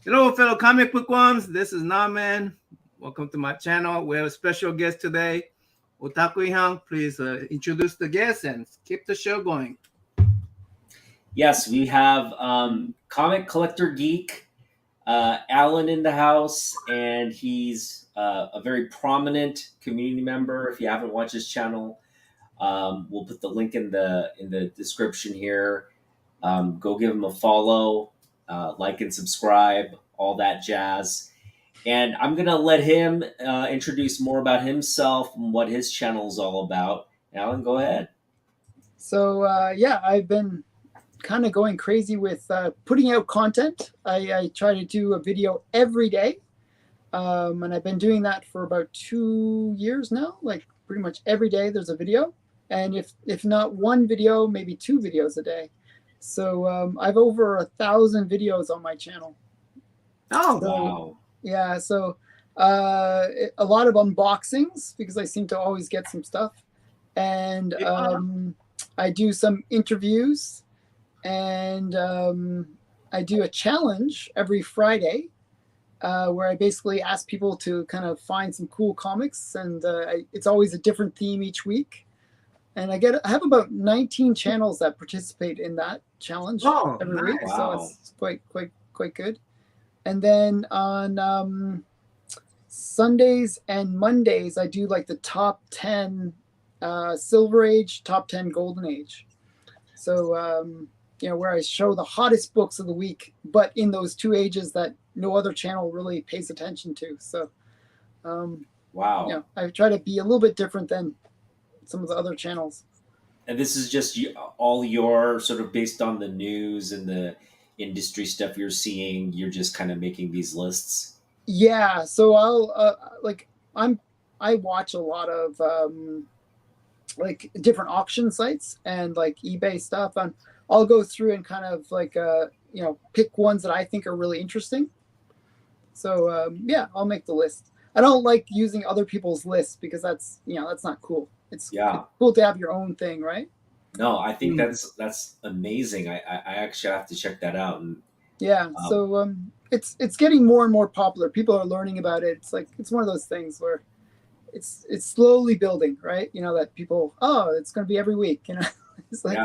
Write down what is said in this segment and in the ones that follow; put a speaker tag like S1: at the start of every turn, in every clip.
S1: Hello, fellow comic bookworms. This is Naman. Welcome to my channel. We have a special guest today, Otaku Hyung. Please introduce the guest and keep the show going.
S2: Yes, we have comic collector Geek, Alan in the house, and he's a very prominent community member. If you haven't watched his channel, we'll put the link in the description here. Go give him a follow, like and subscribe, all that jazz. And I'm gonna let him introduce more about himself and what his channel is all about. Alan, go ahead.
S3: So I've been kind of going crazy with putting out content. I try to do a video every day, and I've been doing that for about 2 years now. Like pretty much every day there's a video, and if not one video, maybe 2 videos a day. So I've over 1,000 videos on my channel.
S1: Oh,
S3: So,
S2: Wow.
S3: yeah, so a lot of unboxings because I seem to always get some stuff, and I do some interviews, and I do a challenge every Friday where I basically ask people to kind of find some cool comics, and it's always a different theme each week. And I have about 19 channels that participate in that challenge every week,
S1: nice.
S3: so it's quite good. And then on Sundays and Mondays, I do like the top 10 Silver Age, top 10 Golden Age. So where I show the hottest books of the week, but in those 2 ages that no other channel really pays attention to. So
S2: Wow.
S3: I try to be a little bit different than some of the other channels.
S2: And this is just all your sort of based on the news and the industry stuff you're seeing. You're just kind of making these lists.
S3: Yeah. So I watch a lot of like different auction sites and like eBay stuff, and I'll go through and kind of like pick ones that I think are really interesting. So I'll make the list. I don't like using other people's lists because that's not cool. It's cool to have your own thing, right?
S2: No, I think that's amazing. I actually have to check that out. And
S3: so it's getting more and more popular. People are learning about it. It's one of those things where it's slowly building, right? That people, it's going to be every week. It's like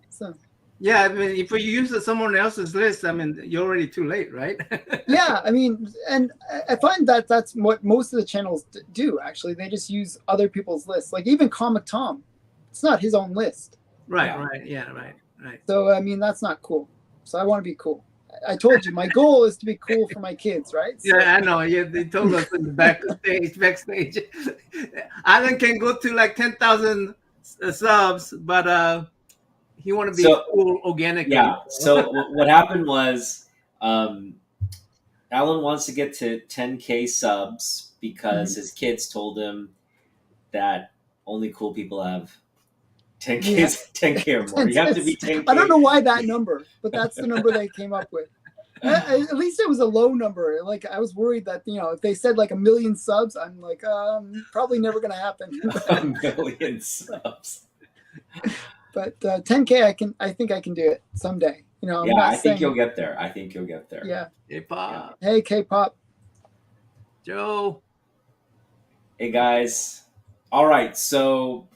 S3: so.
S1: Yeah, I mean, if you use someone else's list, I mean, you're already too late, right?
S3: Yeah, I mean, and I find that that's what most of the channels do, actually. They just use other people's lists. Like even Comic Tom, it's not his own list.
S1: Right.
S3: So, I mean, that's not cool. So I want to be cool. I told you, my goal is to be cool for my kids, right? So,
S1: yeah, I know. Yeah, they told us in the backstage. Alan can go to like 10,000 subs, but he want to be cool organically.
S2: Yeah. So what happened was Alan wants to get to 10K subs because his kids told him that only cool people have 10K or more. You have to be 10K.
S3: I don't know why that number, but that's the number they came up with. At least it was a low number. Like I was worried that if they said like 1 million subs, I'm like probably never gonna happen.
S2: 1 million subs.
S3: But 10K, I think I can do it someday.
S2: I think you'll get there.
S3: Yeah.
S1: K-pop.
S3: Hey, K-pop.
S1: Joe.
S2: Hey guys. All right. So,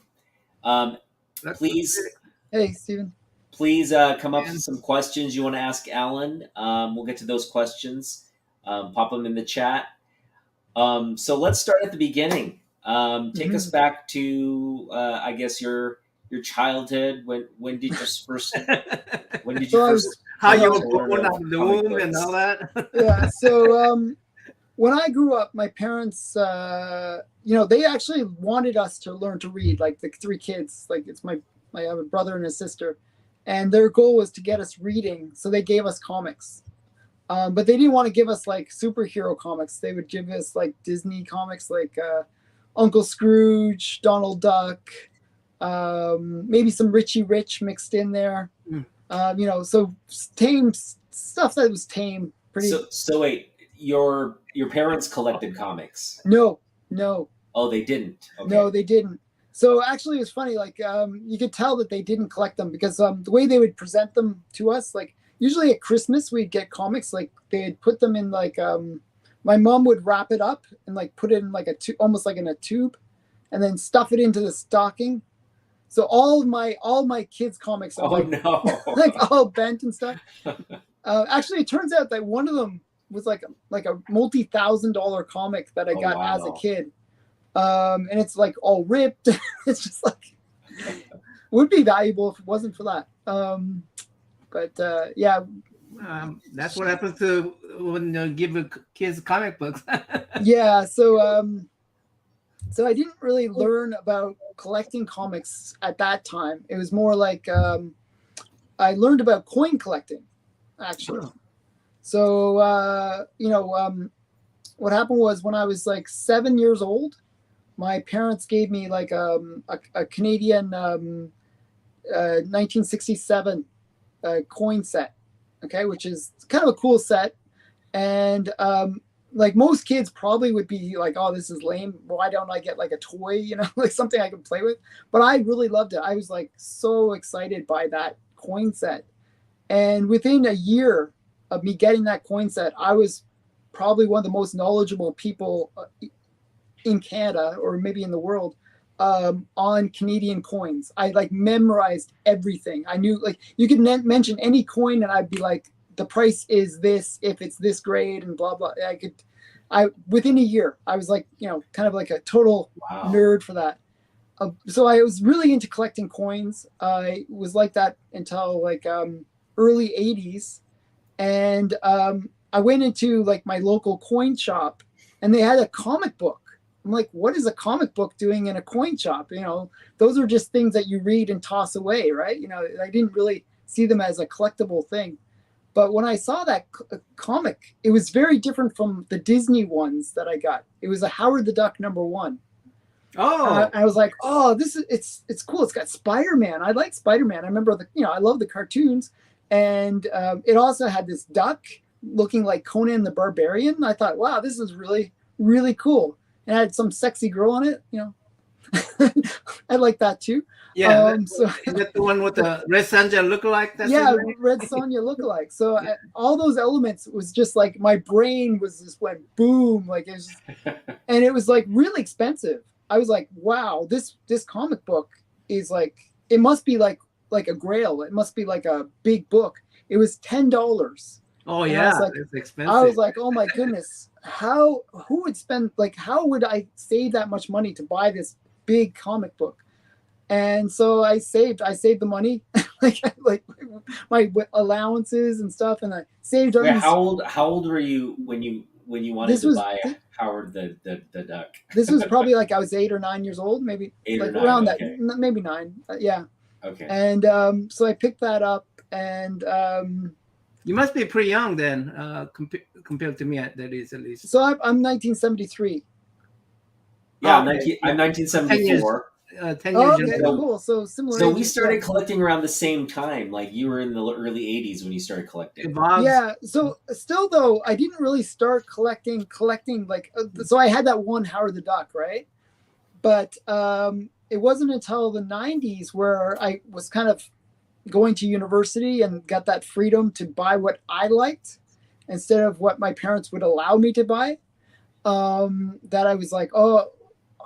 S2: please.
S3: Hey, Steven.
S2: Please come up with some questions you want to ask Alan. We'll get to those questions. Pop them in the chat. So let's start at the beginning. Take us back to, I guess your childhood. When did you first?
S1: How you were born out of the womb and all that?
S3: Yeah. So when I grew up, my parents, they actually wanted us to learn to read. Like the 3 kids. Like I have a brother and a sister, and their goal was to get us reading. So they gave us comics. But they didn't want to give us like superhero comics. They would give us like Disney comics, like Uncle Scrooge, Donald Duck. Maybe some Richie Rich mixed in there, so tame stuff that was tame. Pretty.
S2: So wait, your parents collected comics?
S3: No.
S2: Oh, they didn't. Okay.
S3: No, they didn't. So actually, it was funny. Like you could tell that they didn't collect them because the way they would present them to us, like usually at Christmas we'd get comics, like they'd put them in like my mom would wrap it up and like put it in like almost like in a tube, and then stuff it into the stocking. So all my kids' comics are
S2: no.
S3: like all bent and stuff. Actually, it turns out that one of them was like a multi-$1,000 comic that I got as a kid, and it's like all ripped. It's just like would be valuable if it wasn't for that. But yeah.
S1: That's what happens to when you give kids comic books.
S3: Yeah, so I didn't really learn about collecting comics at that time. It was more like I learned about coin collecting, actually.
S1: Oh.
S3: So what happened was when I was like 7 years old, my parents gave me like a Canadian 1967 coin set, okay, which is kind of a cool set. And like most kids probably would be like, oh, this is lame. Why don't I get like a toy, like something I can play with? But I really loved it. I was like so excited by that coin set. And within a year of me getting that coin set, I was probably one of the most knowledgeable people in Canada, or maybe in the world, on Canadian coins. I like memorized everything. I knew, like, you could mention any coin and I'd be like, the price is this if it's this grade and blah blah. Within a year I was like, kind of like a total nerd for that. So I was really into collecting coins. I was like that until like early 80s, and I went into like my local coin shop and they had a comic book. I'm like, what is a comic book doing in a coin shop? Those are just things that you read and toss away, right? I didn't really see them as a collectible thing. But when I saw that comic, it was very different from the Disney ones that I got. It was a Howard the Duck #1. Oh, I was like, oh, it's cool. It's got Spider-Man. I like Spider-Man. I remember I love the cartoons, and it also had this duck looking like Conan the Barbarian. I thought, wow, this is really, really cool. And I had some sexy girl on it. I like that too.
S1: Yeah, is that the one with the Red Sonja lookalike?
S3: Red Sonja lookalike. So all those elements was just like my brain was just went boom, like it was, and it was like really expensive. I was like, wow, this comic book is like, it must be like a grail. It must be like a big book. It was $10.
S1: Oh yeah,
S3: it's
S1: expensive.
S3: I was like, oh my goodness, how would I save that much money to buy this big comic book? And so I saved the money, like my allowances and stuff, and I saved.
S2: Wait, how old were you when you wanted to buy Howard the Duck?
S3: This was probably like I was 8 or 9 years old, maybe
S2: 8
S3: like
S2: or 9,
S3: around
S2: okay.
S3: that, maybe 9. Yeah.
S2: Okay.
S3: And so I picked that up, and
S1: you must be pretty young then, compared to me. That is, at least.
S3: So I'm 1973.
S2: Yeah, I'm 1974.
S1: 10 years.
S3: Okay, cool. So similar.
S2: So we started collecting around the same time. Like you were in the early 80s when you started collecting.
S3: Yeah. So still though, I didn't really start collecting like. So I had that one Howard the Duck, right? But it wasn't until the 90s where I was kind of going to university and got that freedom to buy what I liked instead of what my parents would allow me to buy. That I was like, oh.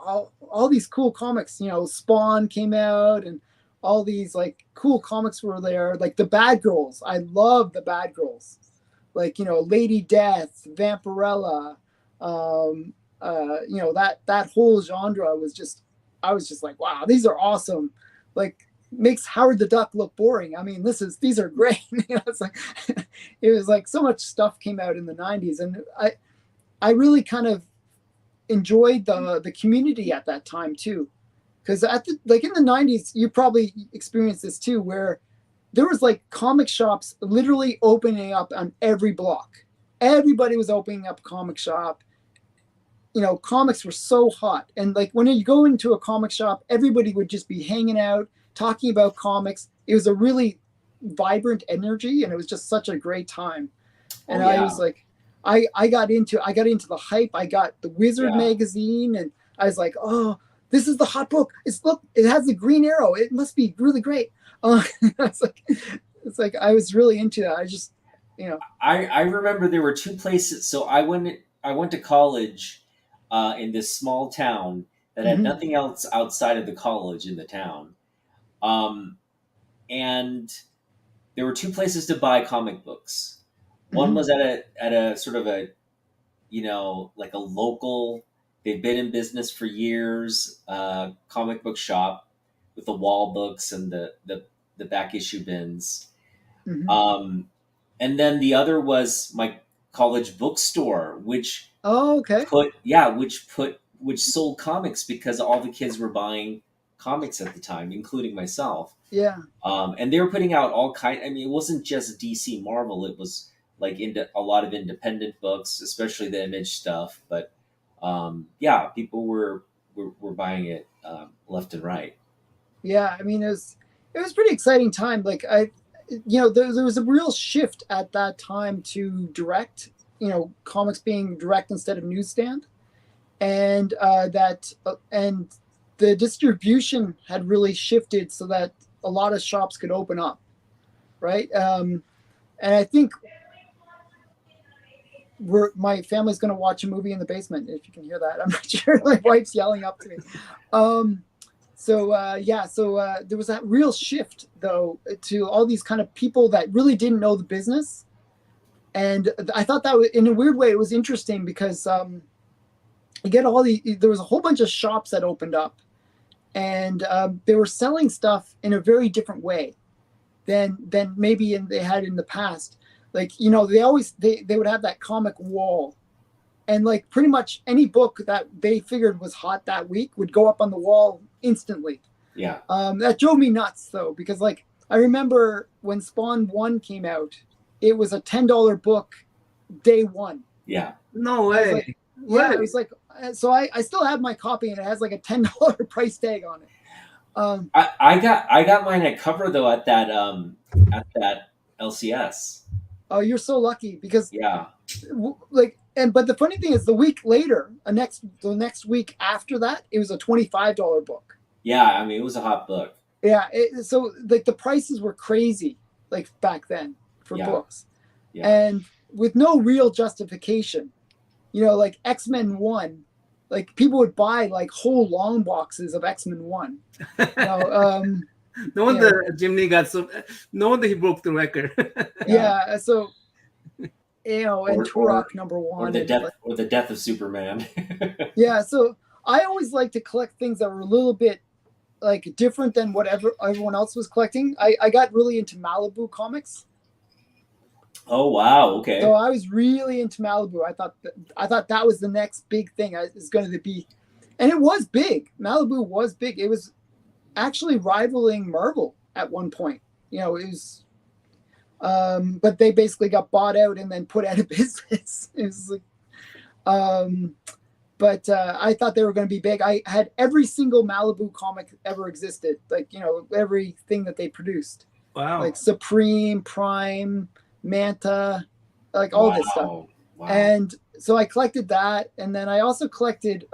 S3: All these cool comics, Spawn came out, and all these like cool comics were there. Like the Bad Girls, I love the Bad Girls, like Lady Death, Vampirella, that whole genre was just, I was just like, wow, these are awesome. Like makes Howard the Duck look boring. I mean, these are great. It's like it was like so much stuff came out in the 90s, and I really kind of enjoyed the community at that time too, because in the 90s you probably experienced this too, where there was like comic shops literally opening up on every block. Everybody was opening up a comic shop. Comics were so hot, and like when you go into a comic shop, everybody would just be hanging out talking about comics. It was a really vibrant energy, and it was just such a great time. And I was like, I got into the hype. I got the Wizard magazine, and I was like, oh, this is the hot book. It has the Green Arrow. It must be really great. It's like, it's like I was really into that. I just,
S2: I remember there were two places. So I went to college in this small town that had
S3: mhm,
S2: nothing else outside of the college in the town, um, and there were two places to buy comic books. One
S3: mhm.
S2: was at a sort of a, like a local. They've been in business for years. Comic book shop with the wall books and the back issue bins.
S3: Mhm.
S2: Um, and then the other was my college bookstore, which
S3: Oh, okay.
S2: which sold comics because all the kids were buying comics at the time, including myself.
S3: Yeah.
S2: And they were putting out all kind. I mean, it wasn't just DC Marvel. It was like into a lot of independent books, especially the Image stuff. But yeah, people were buying it left and right.
S3: Yeah. I mean, it was pretty exciting time. Like there was a real shift at that time to direct. Comics being direct instead of newsstand, and and the distribution had really shifted so that a lot of shops could open up, right? And I think my family's going to watch a movie in the basement. If you can hear that, I'm not sure. My wife's yelling up to me. So there was that real shift though to all these kind of people that really didn't know the business, and I thought that in a weird way it was interesting because you get there was a whole bunch of shops that opened up, and they were selling stuff in a very different way than maybe they had in the past. Like they would have that comic wall, and like pretty much any book that they figured was hot that week would go up on the wall instantly.
S2: Yeah,
S3: That drove me nuts though, because like I remember when Spawn 1 came out, it was a $10 book day one.
S2: yeah.
S1: No
S3: I was
S1: way.
S3: like,
S1: What?
S3: it was like, so I still have my copy and it has like a $10 price tag on it.
S2: I got mine at cover though at that LCS.
S3: Oh, you're so lucky because
S2: Yeah,
S3: but the funny thing is the week later, the next week after that, it was a $25 book.
S2: yeah. I mean, it was a hot book.
S3: Yeah. So like the prices were crazy like back then for
S2: Yeah.
S3: books,
S2: Yeah.
S3: and with no real justification. Like X-Men 1, like people would buy like whole long boxes of X-Men 1.
S1: No wonder Jimmy got so. No wonder he broke the record.
S3: Yeah. So and
S2: Or-
S3: Turok number
S2: or
S3: 1.
S2: the death of Superman.
S3: Yeah. So I always like to collect things that were a little bit like different than whatever everyone else was collecting. I got really into Malibu comics.
S2: Oh wow! Okay.
S3: So I was really into Malibu. I thought that was the next big thing is going to be, and it was big. Malibu was big. It was actually rivaling Marvel at one point. It was, but they basically got bought out and then put out of business. It was like, but I thought they were going to be big. I had every single Malibu comic ever existed. Like everything that they produced.
S1: Wow.
S3: Like Supreme, Prime, Manta, like all this stuff.
S2: Wow.
S3: And so I collected that, and then I also collected.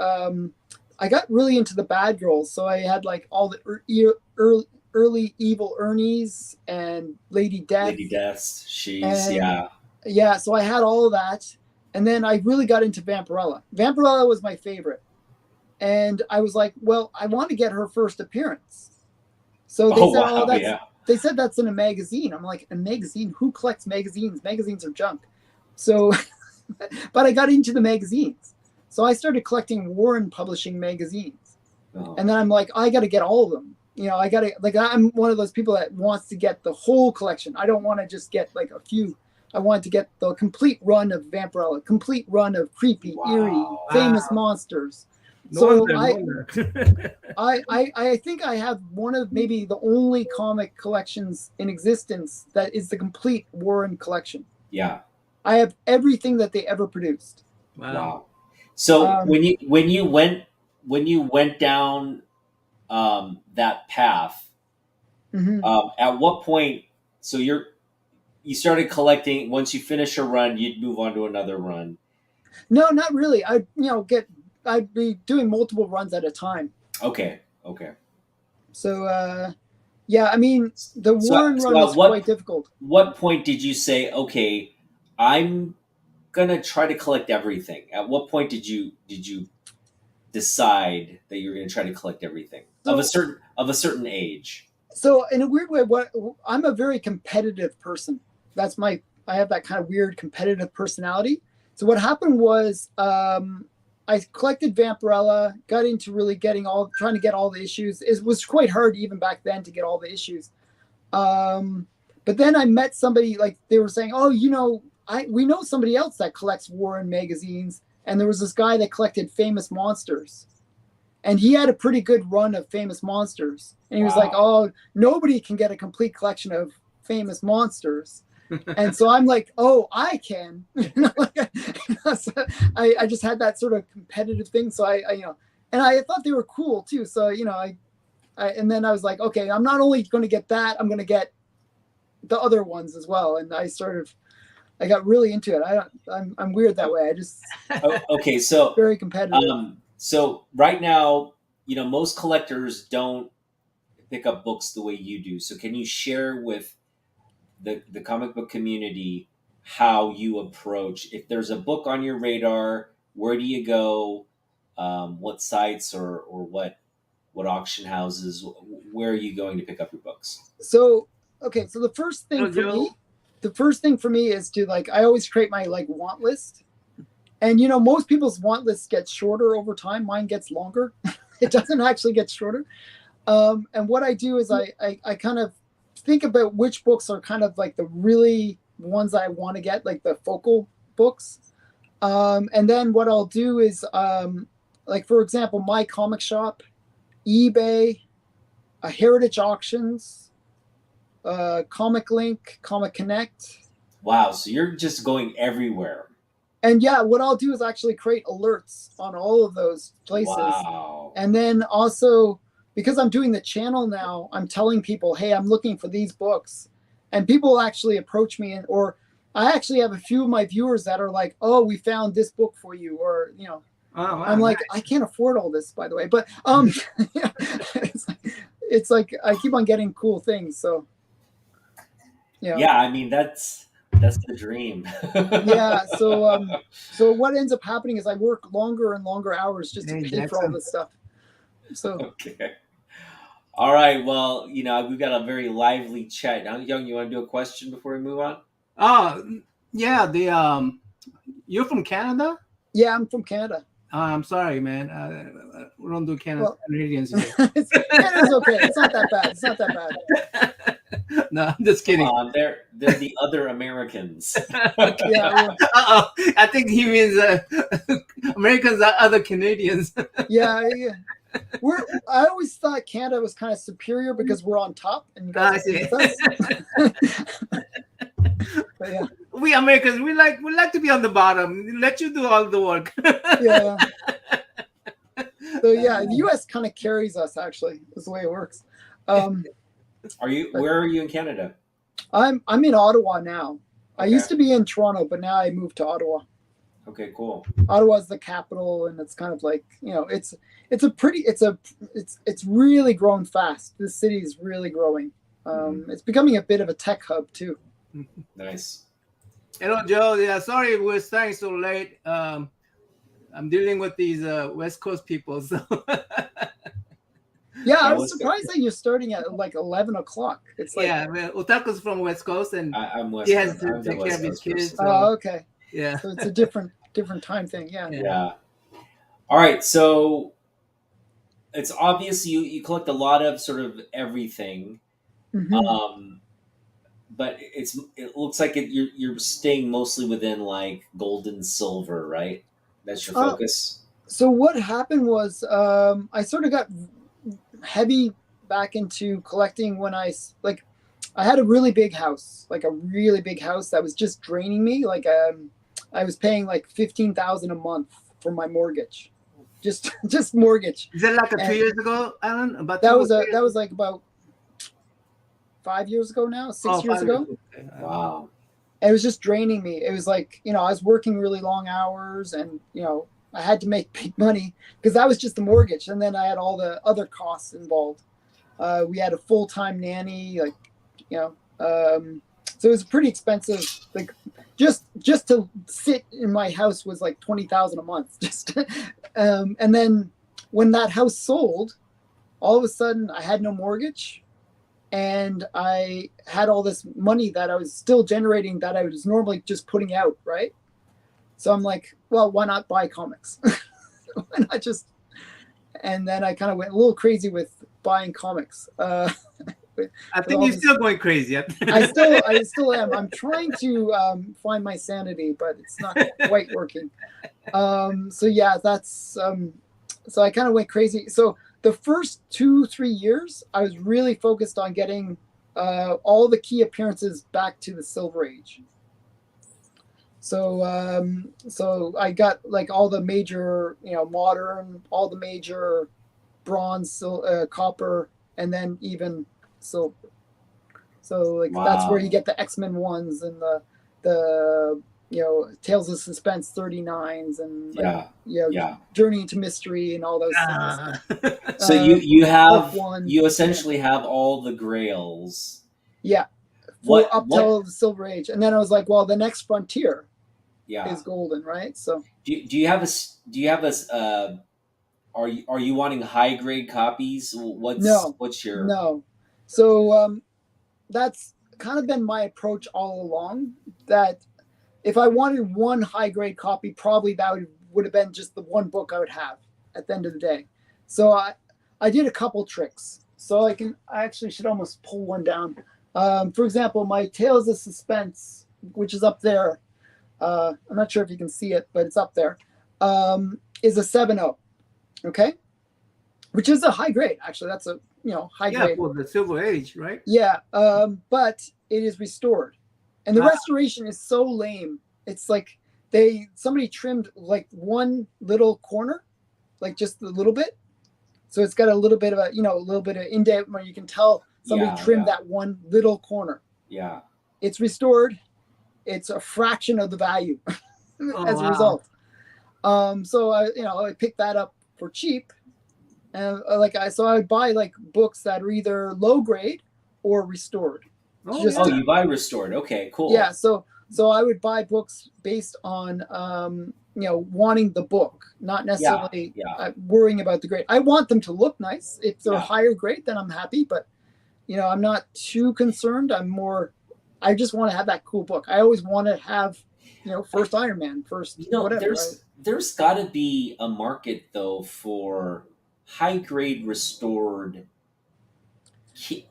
S3: I got really into the Bad Girls, so I had like all the early Evil Ernies and Lady Death.
S2: Lady Death. She's
S3: And- Yeah, so I had all of that, and then I really got into Vampirella. Vampirella was my favorite, and I was like, well, I want to get her first appearance. So they said,
S2: wow!
S3: that's.
S2: Yeah.
S3: They said that's in a magazine. I'm like, a magazine? Who collects magazines? Magazines are junk. So, but I got into the magazines. So I started collecting Warren Publishing magazines.
S2: Oh.
S3: And then I'm like, I got to get all of them. I'm one of those people that wants to get the whole collection. I don't want to just get like a few. I want to get the complete run of Vampirella, complete run of creepy, eerie, famous monsters. I think I have one of maybe the only comic collections in existence that is the complete Warren collection.
S2: Yeah.
S3: I have everything that they ever produced.
S2: Wow. So when you went down that path,
S3: mm-hmm.
S2: At what point? So you started collecting. Once you finish a run, you'd move on to another run.
S3: No, not really. I'd be doing multiple runs at a time.
S2: Okay.
S3: So Yeah, I mean, the Warren run was quite difficult.
S2: What point did you say, okay, I'm gonna try to collect everything? At what point did you decide that you were gonna try to collect everything of a certain age?
S3: So in a weird way, I'm a very competitive person. I have that kind of weird competitive personality. So what happened was I collected Vampirella, got into really trying to get all the issues. It was quite hard even back then to get all the issues. But then I met somebody, like they were saying, oh, we know somebody else that collects Warren magazines. And there was this guy that collected Famous Monsters. And he had a pretty good run of Famous Monsters. And he was like, oh, nobody can get a complete collection of Famous Monsters. And so I'm like, oh, I can. So I just had that sort of competitive thing. So I and I thought they were cool too. So, and then I was like, okay, I'm not only going to get that, I'm going to get the other ones as well. And I got really into it. I'm weird that way. I just
S2: okay. So
S3: very competitive.
S2: So right now, most collectors don't pick up books the way you do. So can you share with the comic book community how you approach, if there's a book on your radar, where do you go? What sites or what auction houses, where are you going to pick up your books?
S3: So the first thing for me is to I always create my want list. And most people's want lists get shorter over time. Mine gets longer. It doesn't actually get shorter. And what I do is I kind of think about which books are kind of like the really ones I want to get, like the focal books. And then what I'll do is for example, my comic shop, eBay, Heritage Auctions, Comic Link, Comic Connect.
S2: Wow, so you're just going everywhere.
S3: And yeah, what I'll do is actually create alerts on all of those places.
S2: Wow.
S3: And then also, because I'm doing the channel now, I'm telling people, hey, I'm looking for these books. And people actually approach me, or I actually have a few of my viewers that are like, oh, we found this book for you. Or,
S1: oh, wow,
S3: I'm like, I can't afford all this, by the way. But it's like I keep on getting cool things. So,
S2: yeah, I mean, that's the dream.
S3: Yeah. So what ends up happening is I work longer and longer hours just to pay for all this stuff. So
S2: okay. All right. Well, we've got a very lively chat. Now, Young, you want to do a question before we move on?
S1: Oh, yeah. You're from Canada?
S3: Yeah, I'm from Canada.
S1: I'm sorry, man. We don't do Canadians here.
S3: Canada's okay. It's not that bad. It's not that bad.
S1: No, I'm just kidding.
S2: They're the other Americans.
S3: Yeah.
S1: I think he means Americans are other Canadians.
S3: Yeah. I always thought Canada was kind of superior because we're on top and you guys are with us. But yeah.
S1: We Americans, we like to be on the bottom. Let you do all the work.
S3: Yeah. So yeah, the U.S. kind of carries us. Actually, is the way it works.
S2: Where are you in Canada?
S3: I'm in Ottawa now. Okay. I used to be in Toronto, but now I moved to Ottawa.
S2: Okay, cool.
S3: Ottawa's the capital, and it's kind of like it's really grown fast. This city is really growing. It's becoming a bit of a tech hub too.
S2: Nice.
S1: Hello, Joe. Yeah, sorry we're starting so late. I'm dealing with these West Coast people. So.
S3: Yeah, I was surprised that you're starting at like 11 o'clock. It's like
S1: Otaku's from West Coast, and
S2: I'm West
S1: he has to take care of his kids. So.
S3: Oh, okay.
S1: Yeah.
S3: So it's a different time thing. Yeah.
S2: Yeah. All right. So it's obvious you collect a lot of sort of everything.
S3: Mm-hmm.
S2: But it looks like you're staying mostly within like gold and silver, right? That's your focus.
S3: So what happened was I sort of got heavy back into collecting when I had a really big house, that was just draining me. Like I was paying like $15,000 a month for my mortgage, just mortgage.
S1: Is that like 2 years ago, Alan?
S3: That was like about 5 years ago now, 6 years ago.
S1: Okay.
S2: Wow.
S3: It was just draining me. It was like, I was working really long hours and, I had to make big money because that was just the mortgage. And then I had all the other costs involved. We had a full-time nanny, like, you know, so it was pretty expensive. Like just to sit in my house was like 20,000 a month. Just, and then when that house sold, all of a sudden I had no mortgage, and I had all this money that I was still generating that I was normally just putting out, right? So I'm like, well, why not buy comics? Why not just? And then I kind of went a little crazy with buying comics.
S1: I think you're still going crazy.
S3: I still am. I'm trying to find my sanity, but it's not quite working. So yeah, that's so I kind of went crazy. So the first 2-3 years, I was really focused on getting all the key appearances back to the Silver Age. So I got like all the major, modern, all the major bronze, copper, and then even silver. So like that's where you get the X-Men ones and the Tales of Suspense 39s and Journey into Mystery and all those things.
S2: So you essentially have all the grails.
S3: Yeah. Up till the Silver Age. And then I was like, well, the next frontier is golden, right? So
S2: do you have are you wanting high grade copies? What's your
S3: No. So that's kind of been my approach all along, that if I wanted one high grade copy, probably that would have been just the one book I would have at the end of the day. So I did a couple tricks. So I actually should almost pull one down. For example, my Tales of Suspense, which is up there, I'm not sure if you can see it, but it's up there, is a 7.0, okay? Which is a high grade, actually. That's a high grade.
S1: Yeah, for the Silver Age, right?
S3: Yeah, but it is restored. And the restoration is so lame. It's like somebody trimmed like one little corner, like just a little bit. So it's got a little bit of a little bit of indent where you can tell somebody trimmed that one little corner.
S2: Yeah.
S3: It's restored. It's a fraction of the value as a result. So I picked that up for cheap. And so I would buy like books that are either low grade or restored.
S2: You buy restored. Okay, cool.
S3: Yeah, so I would buy books based on wanting the book, not necessarily worrying about the grade. I want them to look nice. If they're higher grade, then I'm happy. But I'm not too concerned. I just want to have that cool book. I always want to have first Iron Man, first whatever.
S2: There's got to be a market though for high grade restored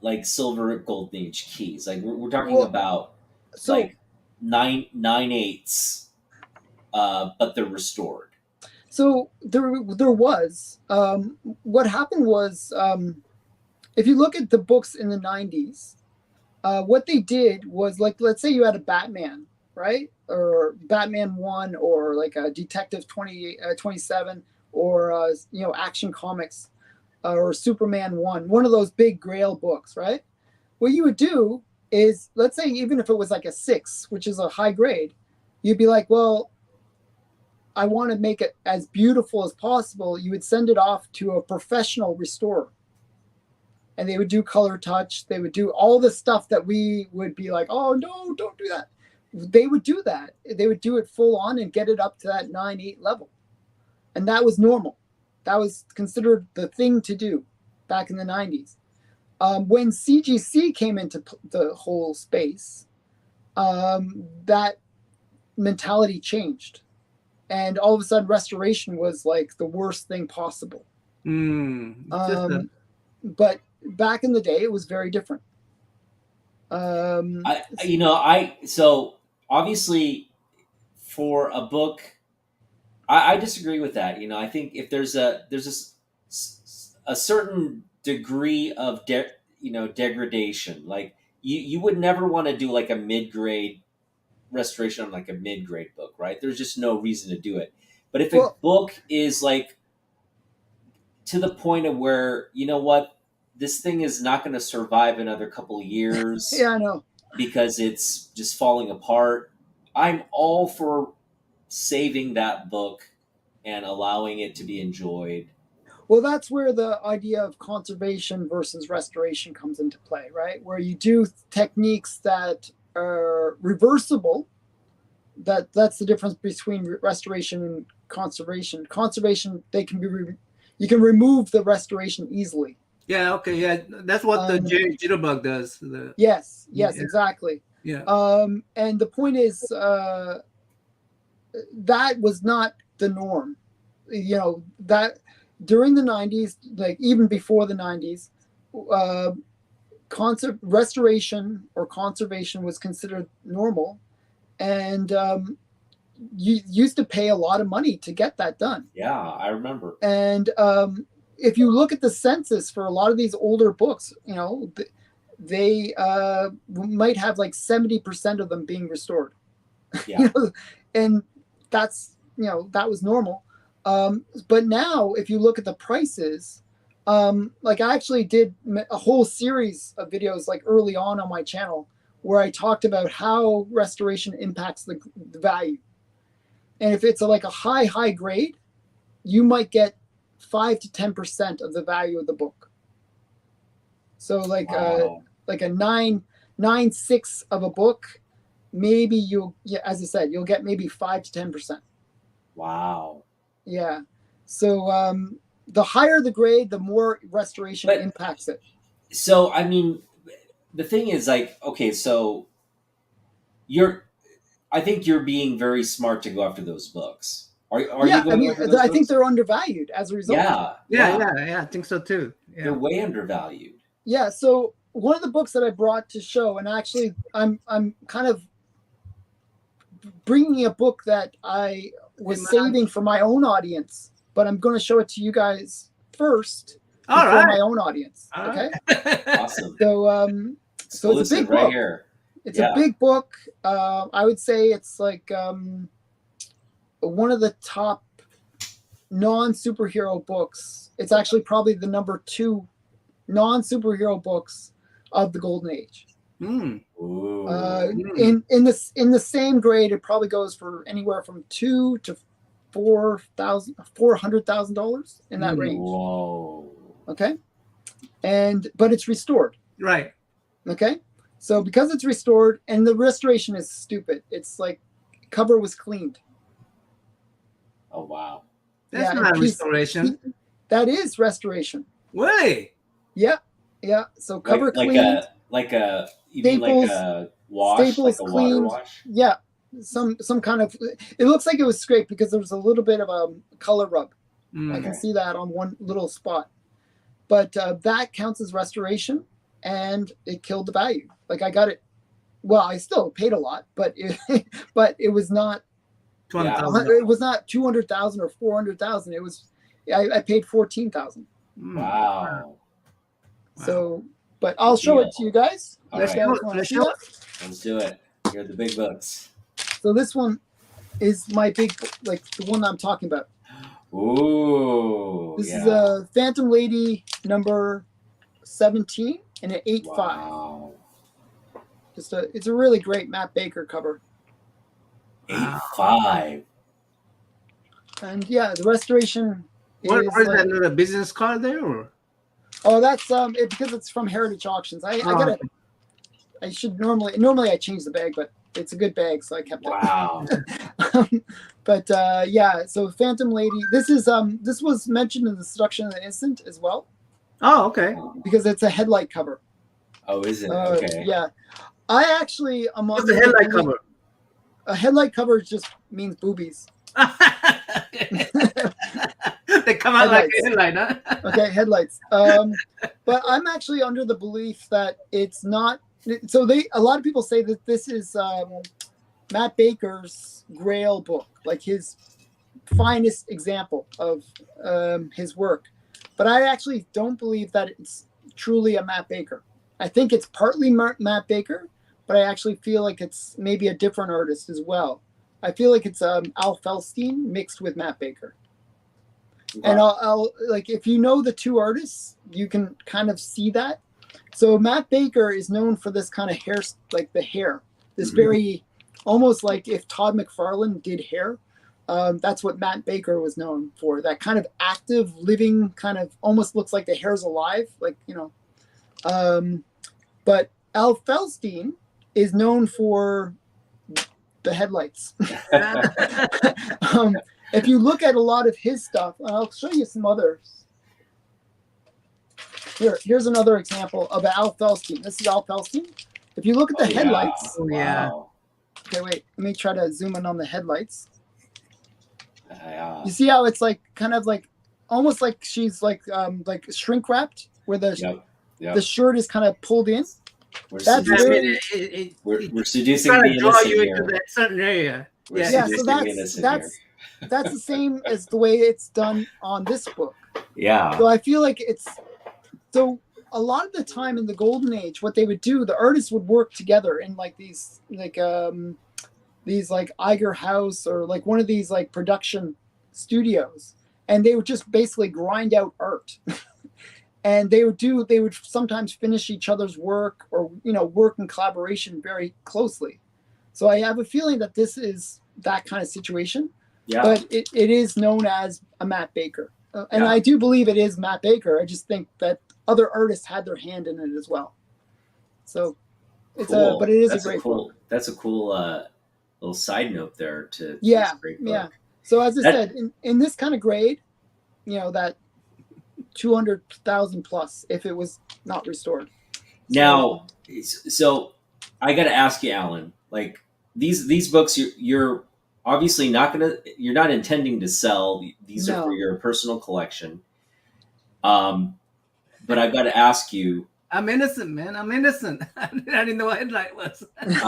S2: like silver golden age keys. Like we're talking about like 9/8, but they're restored.
S3: So there was what happened was, if you look at the books in the 90s, what they did was, like, let's say you had a Batman, right? Or Batman 1, or like a Detective 27, or Action Comics, or Superman 1, of those big grail books, right? What you would do is, let's say even if it was like a 6, which is a high grade, you'd be like, well, I want to make it as beautiful as possible. You would send it off to a professional restorer. And they would do color touch. They would do all the stuff that we would be like, oh, no, don't do that. They would do that. They would do it full on and get it up to that 9/8 level. And that was normal. That was considered the thing to do back in the 90s. When CGC came into the whole space, that mentality changed. And all of a sudden, restoration was like the worst thing possible. But back in the day, it was very different.
S2: So obviously for a book, I disagree with that. I think if there's a certain degree of degradation, like you would never want to do like a mid-grade restoration on like a mid-grade book, right? There's just no reason to do it. But if a book is like to the point of where, this thing is not going to survive another couple of years.
S3: Yeah, I know.
S2: Because it's just falling apart. I'm all for saving that book and allowing it to be enjoyed.
S3: Well, that's where the idea of conservation versus restoration comes into play, right? Where you do techniques that are reversible. That's the difference between restoration and conservation. Conservation, they can be you can remove the restoration easily.
S1: Yeah, okay, yeah, that's what the jitterbug does.
S3: Yes,
S1: yeah.
S3: exactly.
S1: Yeah.
S3: And the point is, that was not the norm. You know, that during the 90s, like even before the 90s, restoration or conservation was considered normal, and you used to pay a lot of money to get that done.
S2: Yeah, I remember.
S3: And if you look at the census for a lot of these older books, you know, they might have like 70% of them being restored.
S2: Yeah.
S3: You know, and that's, you know, that was normal. But now, if you look at the prices, like I actually did a whole series of videos like early on my channel where I talked about how restoration impacts the value. And if it's like a high grade, you might get 5 to 10% of the value of the book. So like
S2: Wow.
S3: like a 9.6 of a book, maybe you'll, as I said, you'll get maybe 5 to 10%.
S2: Wow.
S3: Yeah. So the higher the grade, the more restoration impacts it.
S2: So I mean, the thing is, like, okay, so I think you're being very smart to go after those books. Are you going after those
S3: I
S2: books?
S3: think they're undervalued as a result.
S1: Yeah, I think so too. Yeah.
S2: They're way undervalued.
S3: Yeah. So one of the books that I brought to show, and actually I'm kind of bringing a book that I was saving for my own audience, but I'm going to show it to you guys first for my own audience. Okay.
S2: Awesome.
S3: So it's a big book.
S2: Right here.
S3: It's a big book. I would say it's like one of the top non-superhero books. It's actually probably the number 2 non-superhero books of the Golden Age.
S1: Mm.
S3: In the same grade, it probably goes for anywhere from $2,000 to $400,000 in that range.
S2: Whoa.
S3: Okay, but it's restored.
S1: Right.
S3: Okay, so because it's restored, and the restoration is stupid. It's like cover was cleaned.
S2: Oh wow.
S1: That's not restoration.
S3: That is restoration.
S1: Way.
S3: Yeah. So cover cleaned.
S2: Like a wash,
S3: Staples
S2: like a
S3: cleaned.
S2: water wash.
S3: Yeah, some kind of. It looks like it was scraped because there was a little bit of a color rub. I can see that on one little spot, but that counts as restoration, and it killed the value. Like I got it. Well, I still paid a lot, but it was not. It was not 200,000 or 400,000. It was. I paid 14,000.
S2: Wow.
S3: So, but I'll show it to you guys.
S2: Let's
S1: do
S2: it. Here are the big books.
S3: So this one is my big, like the one I'm talking about.
S2: Ooh.
S3: This is a Phantom Lady number 17 and an 8.5.
S2: Wow.
S3: It's a really great Matt Baker cover.
S2: 8.5.
S3: And yeah, the restoration.
S1: What is that little business card there? Or?
S3: Oh, that's because it's from Heritage Auctions. I got it. I should normally I change the bag, but it's a good bag, so I kept it.
S2: Wow.
S3: But yeah, so Phantom Lady. This was mentioned in the Seduction of the Instant as well.
S1: Oh, okay.
S3: Because it's a headlight cover.
S2: Oh, is it? Okay.
S3: Yeah, I actually am on
S1: the headlight cover.
S3: A headlight cover just means boobies.
S1: They come out like a headlight, huh?
S3: Okay, headlights. But I'm actually under the belief that it's not. So a lot of people say that this is Matt Baker's Grail book, like his finest example of his work. But I actually don't believe that it's truly a Matt Baker. I think it's partly Matt Baker, but I actually feel like it's maybe a different artist as well. I feel like it's Al Felstein mixed with Matt Baker. Wow. And I'll like, if you know the two artists, you can kind of see that. So Matt Baker is known for this kind of hair, like the hair, this very, almost like if Todd McFarlane did hair, That's what Matt Baker was known for. That kind of active, living, kind of almost looks like the hair's alive, like, you know. But Al Feldstein is known for the headlights. If you look at a lot of his stuff, I'll show you some others. Here's another example of Al Feldstein. This is Al Feldstein. If you look at the headlights.
S1: Oh, yeah.
S2: Wow.
S3: Okay, wait. Let me try to zoom in on the headlights.
S2: Yeah.
S3: You see how it's like kind of like almost like she's like shrink wrapped, where the the shirt is kind of pulled in.
S2: We're
S3: That's
S2: seducing,
S3: very,
S2: we're seducing
S1: trying
S2: the
S1: to draw
S2: innocent
S1: you
S2: here.
S1: into that certain area.
S2: We're
S1: Yeah.
S3: yeah. So
S2: seducing the innocent
S3: that's the same as the way it's done on this book.
S2: Yeah.
S3: So I feel like it's so a lot of the time in the golden age, what they would do, the artists would work together in like these like Iger House or like one of these like production studios, and they would just basically grind out art. And they would sometimes finish each other's work or, you know, work in collaboration very closely. So I have a feeling that this is that kind of situation.
S2: Yeah.
S3: But it is known as a Matt Baker. And
S2: Yeah.
S3: I do believe it is Matt Baker. I just think that other artists had their hand in it as well. So it's
S2: Cool.
S3: but it is
S2: That's
S3: a great
S2: cool,
S3: book.
S2: That's a cool little side note there to
S3: Yeah,
S2: this great book.
S3: yeah. So as I said, in this kind of grade, you know, that 200,000 plus if it was not restored.
S2: Now, so I got to ask you, Alan, like these books, you're obviously you're not intending to sell. These are for your personal collection. But I've got to ask you.
S1: I'm innocent, man. I'm innocent. I didn't know what headlight was.
S3: That's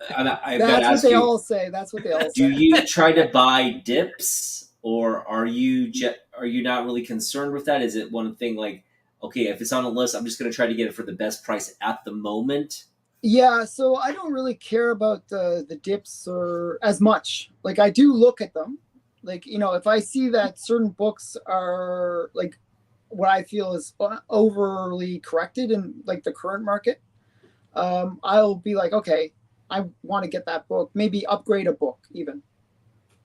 S3: what they all say. That's what they all say.
S2: Do you try to buy dips, or are you not really concerned with that? Is it one thing like, okay, if it's on a list, I'm just going to try to get it for the best price at the moment?
S3: Yeah, so I don't really care about the dips or as much. Like I do look at them. Like, you know, if I see that certain books are like what I feel is overly corrected in like the current market, I'll be like, okay, I want to get that book, maybe upgrade a book even.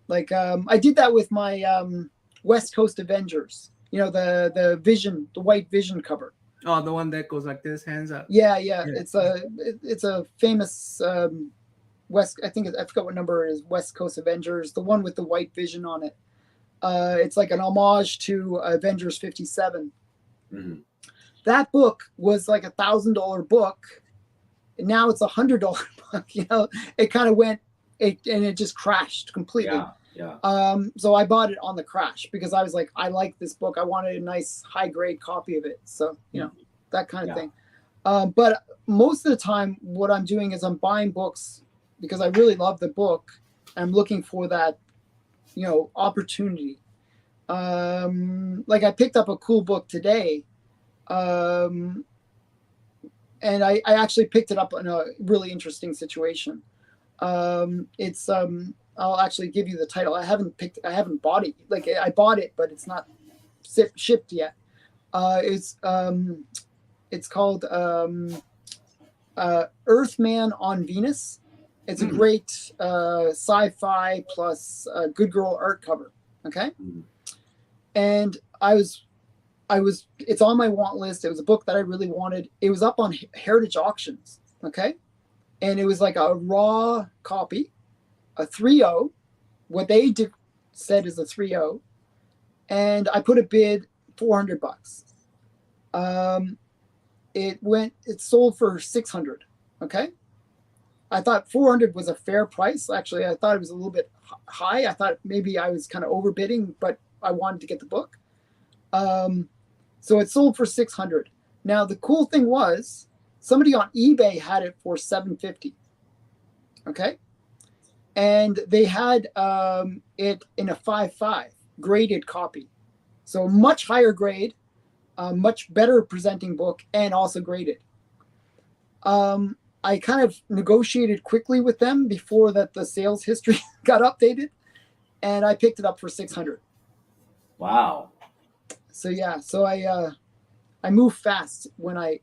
S3: Like I did that with my West Coast Avengers, you know, the white Vision cover.
S1: Oh, the one that goes like this, hands up.
S3: Yeah. It's a famous I forgot what number it is, West Coast Avengers, the one with the white Vision on it. It's like an homage to Avengers 57.
S2: Mm-hmm.
S3: That book was like $1,000 book. And now it's $100 book. You know, it kind of went, and it just crashed completely.
S2: Yeah.
S3: So I bought it on the crash because I was like, I like this book. I wanted a nice high grade copy of it. So, you know, that kind of thing. But most of the time, what I'm doing is I'm buying books because I really love the book. I'm looking for that, you know, opportunity. Like I picked up a cool book today. And I actually picked it up in a really interesting situation. I'll actually give you the title. I haven't bought it. Like I bought it, but it's not shipped yet. It's called Earthman on Venus. It's a great sci-fi plus good girl art cover. Okay. And it's on my want list. It was a book that I really wanted. It was up on Heritage Auctions. Okay. And it was like a raw copy, a 3.0. What they said is a 3.0. And I put a bid $400. It sold for $600. Okay. I thought 400 was a fair price. Actually, I thought it was a little bit high. I thought maybe I was kind of overbidding, but I wanted to get the book. So it sold for 600. Now the cool thing was somebody on eBay had it for 750. Okay. And they had it in a 5.5 graded copy. So much higher grade, much better presenting book, and also graded. I kind of negotiated quickly with them before that the sales history got updated, and I picked it up for 600.
S2: Wow.
S3: So yeah, so I move fast when I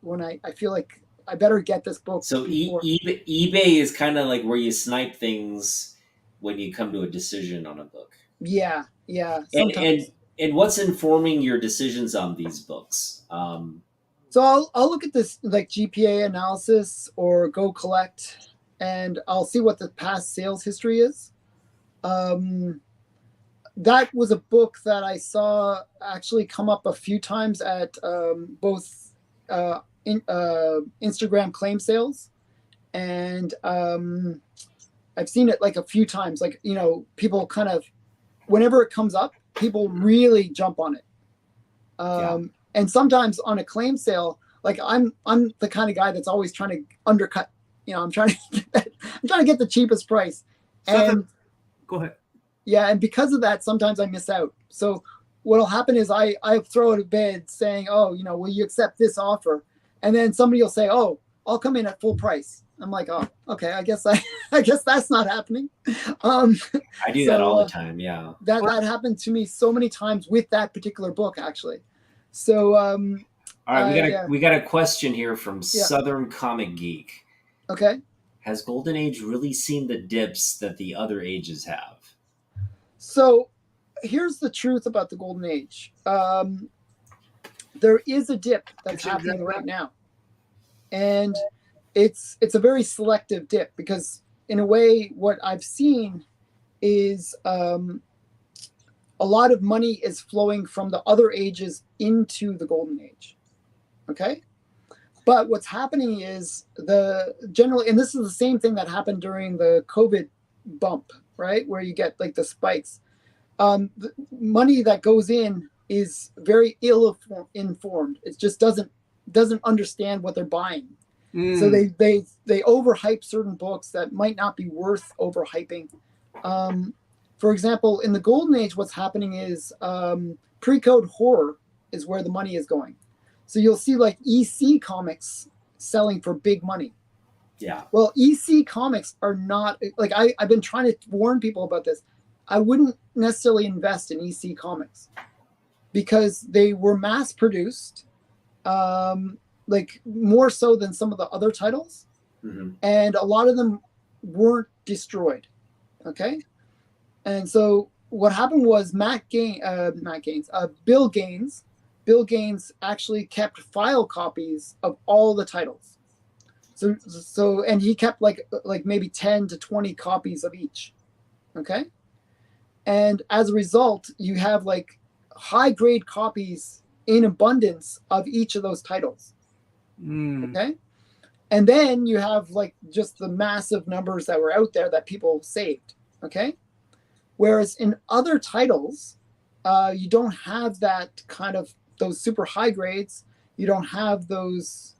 S3: feel like I better get this book.
S2: So eBay is kind of like where you snipe things when you come to a decision on a book.
S3: Yeah,
S2: And
S3: sometimes.
S2: and what's informing your decisions on these books?
S3: So I'll look at this like GPA analysis or Go Collect, and I'll see what the past sales history is. That was a book that I saw actually come up a few times at both Instagram claim sales, and I've seen it like a few times. Like, you know, people kind of, whenever it comes up, people really jump on it. And sometimes on a claim sale, like I'm the kind of guy that's always trying to undercut. You know, I'm trying to get the cheapest price. And
S1: go ahead.
S3: Yeah, and because of that, sometimes I miss out. So what'll happen is I throw it a bid saying, oh, you know, will you accept this offer? And then somebody will say, oh, I'll come in at full price. I'm like, oh, okay, I guess that's not happening.
S2: I do that all the time. Yeah,
S3: that happened to me so many times with that particular book, actually. So
S2: all right, we got a question here from Southern Comic Geek.
S3: Okay.
S2: Has Golden Age really seen the dips that the other ages have?
S3: So here's the truth about the Golden Age. There is a dip that's happening right now. And it's a very selective dip because in a way what I've seen is a lot of money is flowing from the other ages into the Golden Age. Okay? But what's happening is generally, and this is the same thing that happened during the COVID bump, right? Where you get like the spikes. The money that goes in is very ill-informed. It just doesn't understand what they're buying. So they overhype certain books that might not be worth overhyping. For example, in the Golden Age, what's happening is pre-code horror is where the money is going. So you'll see like EC comics selling for big money.
S2: Yeah.
S3: Well, EC comics are not like I've been trying to warn people about this. I wouldn't necessarily invest in EC comics because they were mass produced, like more so than some of the other titles.
S2: Mm-hmm.
S3: And a lot of them weren't destroyed. Okay. And so what happened was Bill Gaines actually kept file copies of all the titles. So and he kept like maybe 10 to 20 copies of each. Okay. And as a result, you have like high grade copies in abundance of each of those titles. Okay. And then you have like just the massive numbers that were out there that people saved. Okay. Whereas in other titles, you don't have that kind of those super high grades. You don't have those,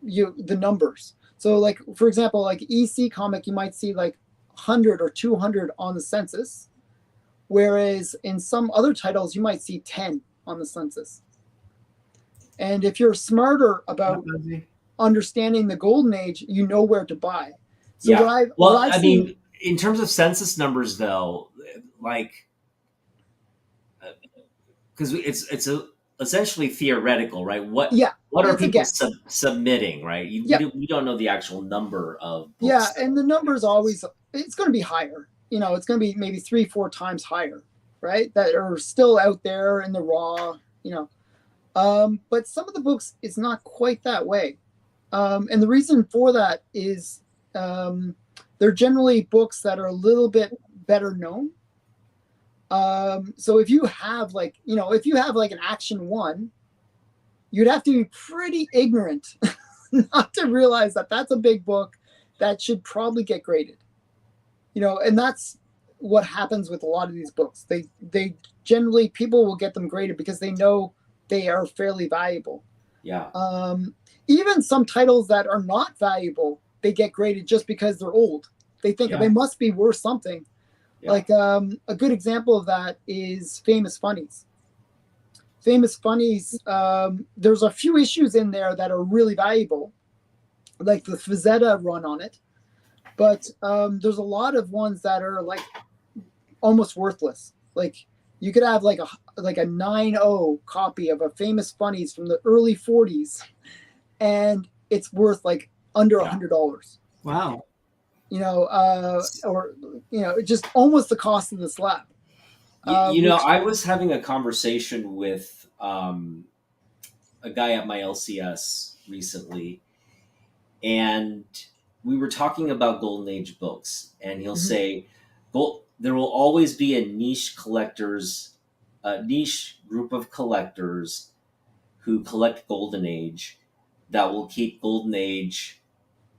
S3: the numbers. So like, for example, like EC comic, you might see like 100 or 200 on the census. Whereas in some other titles, you might see 10 on the census. And if you're smarter about understanding the Golden Age, you know where to buy. So
S2: yeah. I mean, in terms of census numbers, though, like, because it's essentially theoretical, right? What are people submitting, right? We don't know the actual number of books.
S3: Yeah, and the number is always, it's going to be higher. You know, it's going to be maybe 3-4 times higher, right? That are still out there in the raw, you know. But some of the books, it's not quite that way. And the reason for that is they're generally books that are a little bit better known. So if you have like an Action 1, you'd have to be pretty ignorant not to realize that that's a big book that should probably get graded. You know, and that's what happens with a lot of these books. They generally, people will get them graded because they know they are fairly valuable.
S2: Yeah.
S3: Even some titles that are not valuable, they get graded just because they're old. They think they must be worth something. Yeah. Like a good example of that is Famous Funnies. Famous Funnies, there's a few issues in there that are really valuable, like the Fazetta run on it. But there's a lot of ones that are like almost worthless. Like you could have like a 9.0 copy of a Famous Funnies from the early 40s, and it's worth like under $100.
S1: Wow.
S3: You know, or just almost the cost of the slab.
S2: I was having a conversation with a guy at my LCS recently, and we were talking about Golden Age books, and he'll say, there will always be a niche group of collectors who collect Golden Age that will keep Golden Age,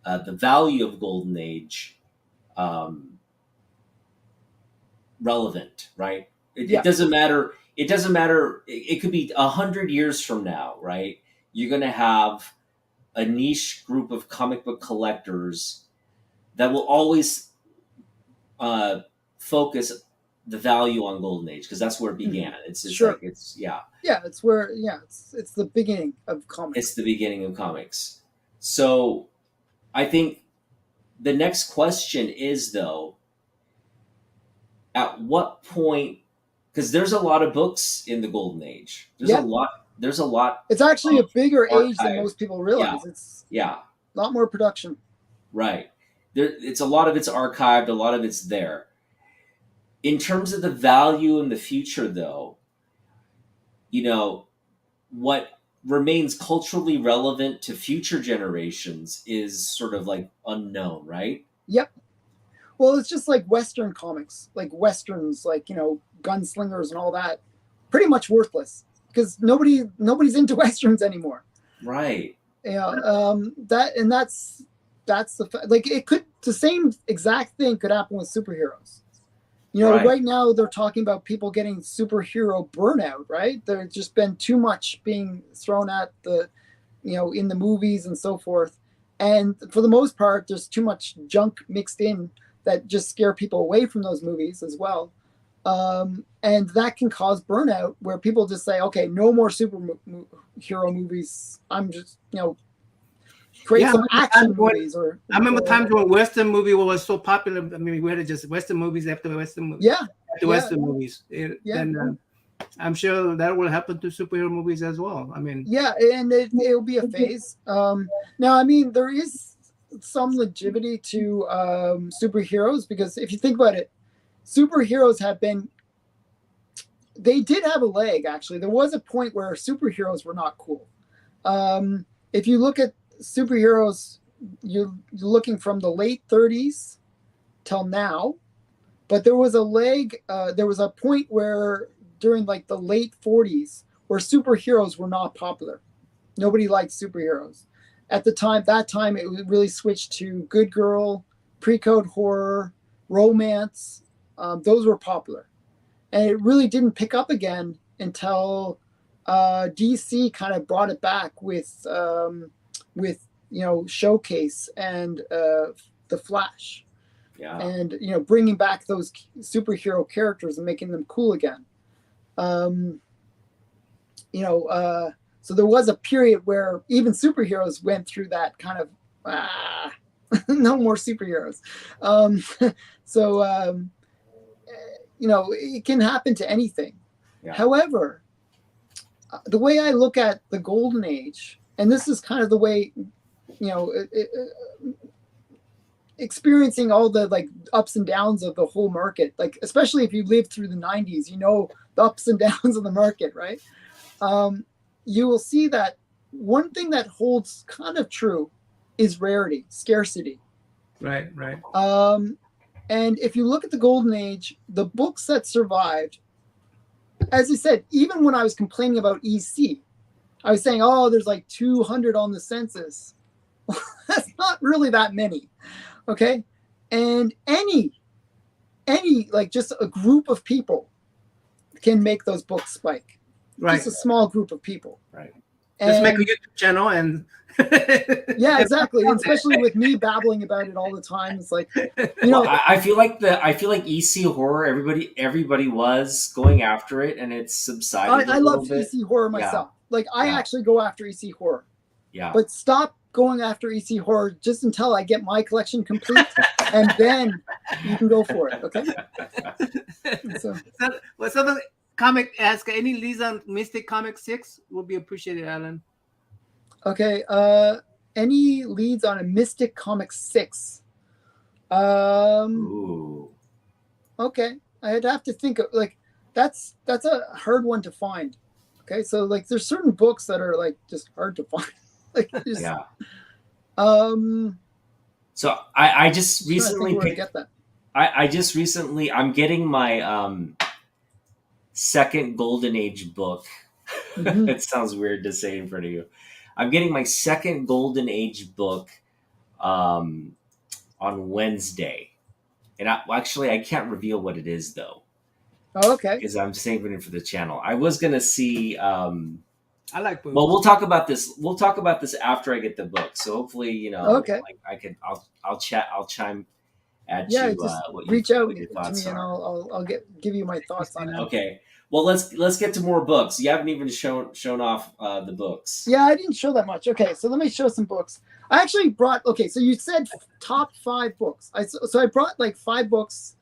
S2: the value of Golden Age, relevant, right? It doesn't matter. It doesn't matter. It could be 100 years from now, right? You're going to have a niche group of comic book collectors that will always focus the value on Golden Age because that's where it began. It's
S3: sure.
S2: It's
S3: where it's the beginning of comics.
S2: It's the beginning of comics. So I think the next question is, though, at what point, because there's a lot of books in the Golden Age. There's a lot.
S3: It's actually a bigger
S2: archive.
S3: age than most people realize. It's a lot more production. Right.
S2: It's a lot of it's archived. A lot of it's there. In terms of the value in the future, though, what remains culturally relevant to future generations is sort of like unknown, right?
S3: Yep. Well, it's just like Western comics, like Westerns, like, gunslingers and all that, pretty much worthless because nobody's into Westerns anymore.
S2: Right.
S3: That's the same exact thing could happen with superheroes. Right now they're talking about people getting superhero burnout, right? There's just been too much being thrown at in the movies and so forth. And for the most part, there's too much junk mixed in that just scare people away from those movies as well. And that can cause burnout where people just say, okay, no more superhero movies. I'm just, create some action movies.
S1: I remember times when Western movie was so popular. I mean, we had just Western movies after Western movies. Western movies. Then I'm sure that will happen to superhero movies as well. I mean,
S3: and it'll be a phase. Now, I mean, there is some longevity to superheroes because if you think about it, superheroes they did have a leg, actually. There was a point where superheroes were not cool. If you look at superheroes, you're looking from the late 30s till now, but there was a leg, there was a point where during like the late 40s where superheroes were not popular. Nobody liked superheroes. At that time, it really switched to good girl, pre-code horror, romance. Those were popular. And it really didn't pick up again until DC kind of brought it back with Showcase and The Flash.
S2: Yeah.
S3: And, bringing back those superhero characters and making them cool again. So there was a period where even superheroes went through that kind of, no more superheroes. It can happen to anything.
S2: Yeah.
S3: However, the way I look at the Golden Age, and this is kind of the way, experiencing all the like ups and downs of the whole market, like especially if you lived through the 90s, the ups and downs of the market, right? You will see that one thing that holds kind of true is rarity, scarcity.
S1: Right.
S3: And if you look at the Golden Age, the books that survived, as I said, even when I was complaining about EC, I was saying, there's like 200 on the census. That's not really that many. Okay. And any like just a group of people can make those books spike.
S1: Right.
S3: Just a small group of people.
S2: Right.
S1: Just make a YouTube channel and
S3: yeah, exactly. And especially with me babbling about it all the time, it's like,
S2: I feel like EC horror. Everybody was going after it, and it's subsided.
S3: I love EC horror myself. Yeah. Like I actually go after EC horror.
S2: Yeah.
S3: But stop going after EC horror just until I get my collection complete, and then you can go for it. Okay.
S1: So the comic ask any leads on Mystic Comic 6 would be appreciated, Alan.
S3: Okay. Any leads on a Mystic Comic 6?
S2: Ooh.
S3: Okay, I'd have to think of like that's a hard one to find. Okay, so like there's certain books that are like just hard to find. like just,
S2: Yeah.
S3: um,
S2: So I just
S3: trying to think
S2: recently
S3: where to
S2: picked.
S3: get that.
S2: I just recently. I'm getting my second Golden Age book.
S3: Mhm.
S2: It sounds weird to say in front of you. I'm getting my second Golden Age book um, on Wednesday, and actually I can't reveal what it is though
S3: Oh, okay.
S2: because I'm saving it for the channel. I was gonna see.
S1: I like books.
S2: Well, we'll talk about this. We'll talk about this after I get the book. So hopefully,
S3: Okay.
S2: like I can. I'll chat. I'll chime at
S3: Yeah,
S2: you.
S3: just
S2: What
S3: reach out
S2: what your
S3: to
S2: thoughts
S3: me and
S2: are.
S3: I'll give you my thoughts on it.
S2: Okay. Well, let's get to more books. You haven't even shown off the books.
S3: Yeah, I didn't show that much. Okay, so let me show some books. I actually brought. Okay, so you said top 5 books. So I brought like 5 books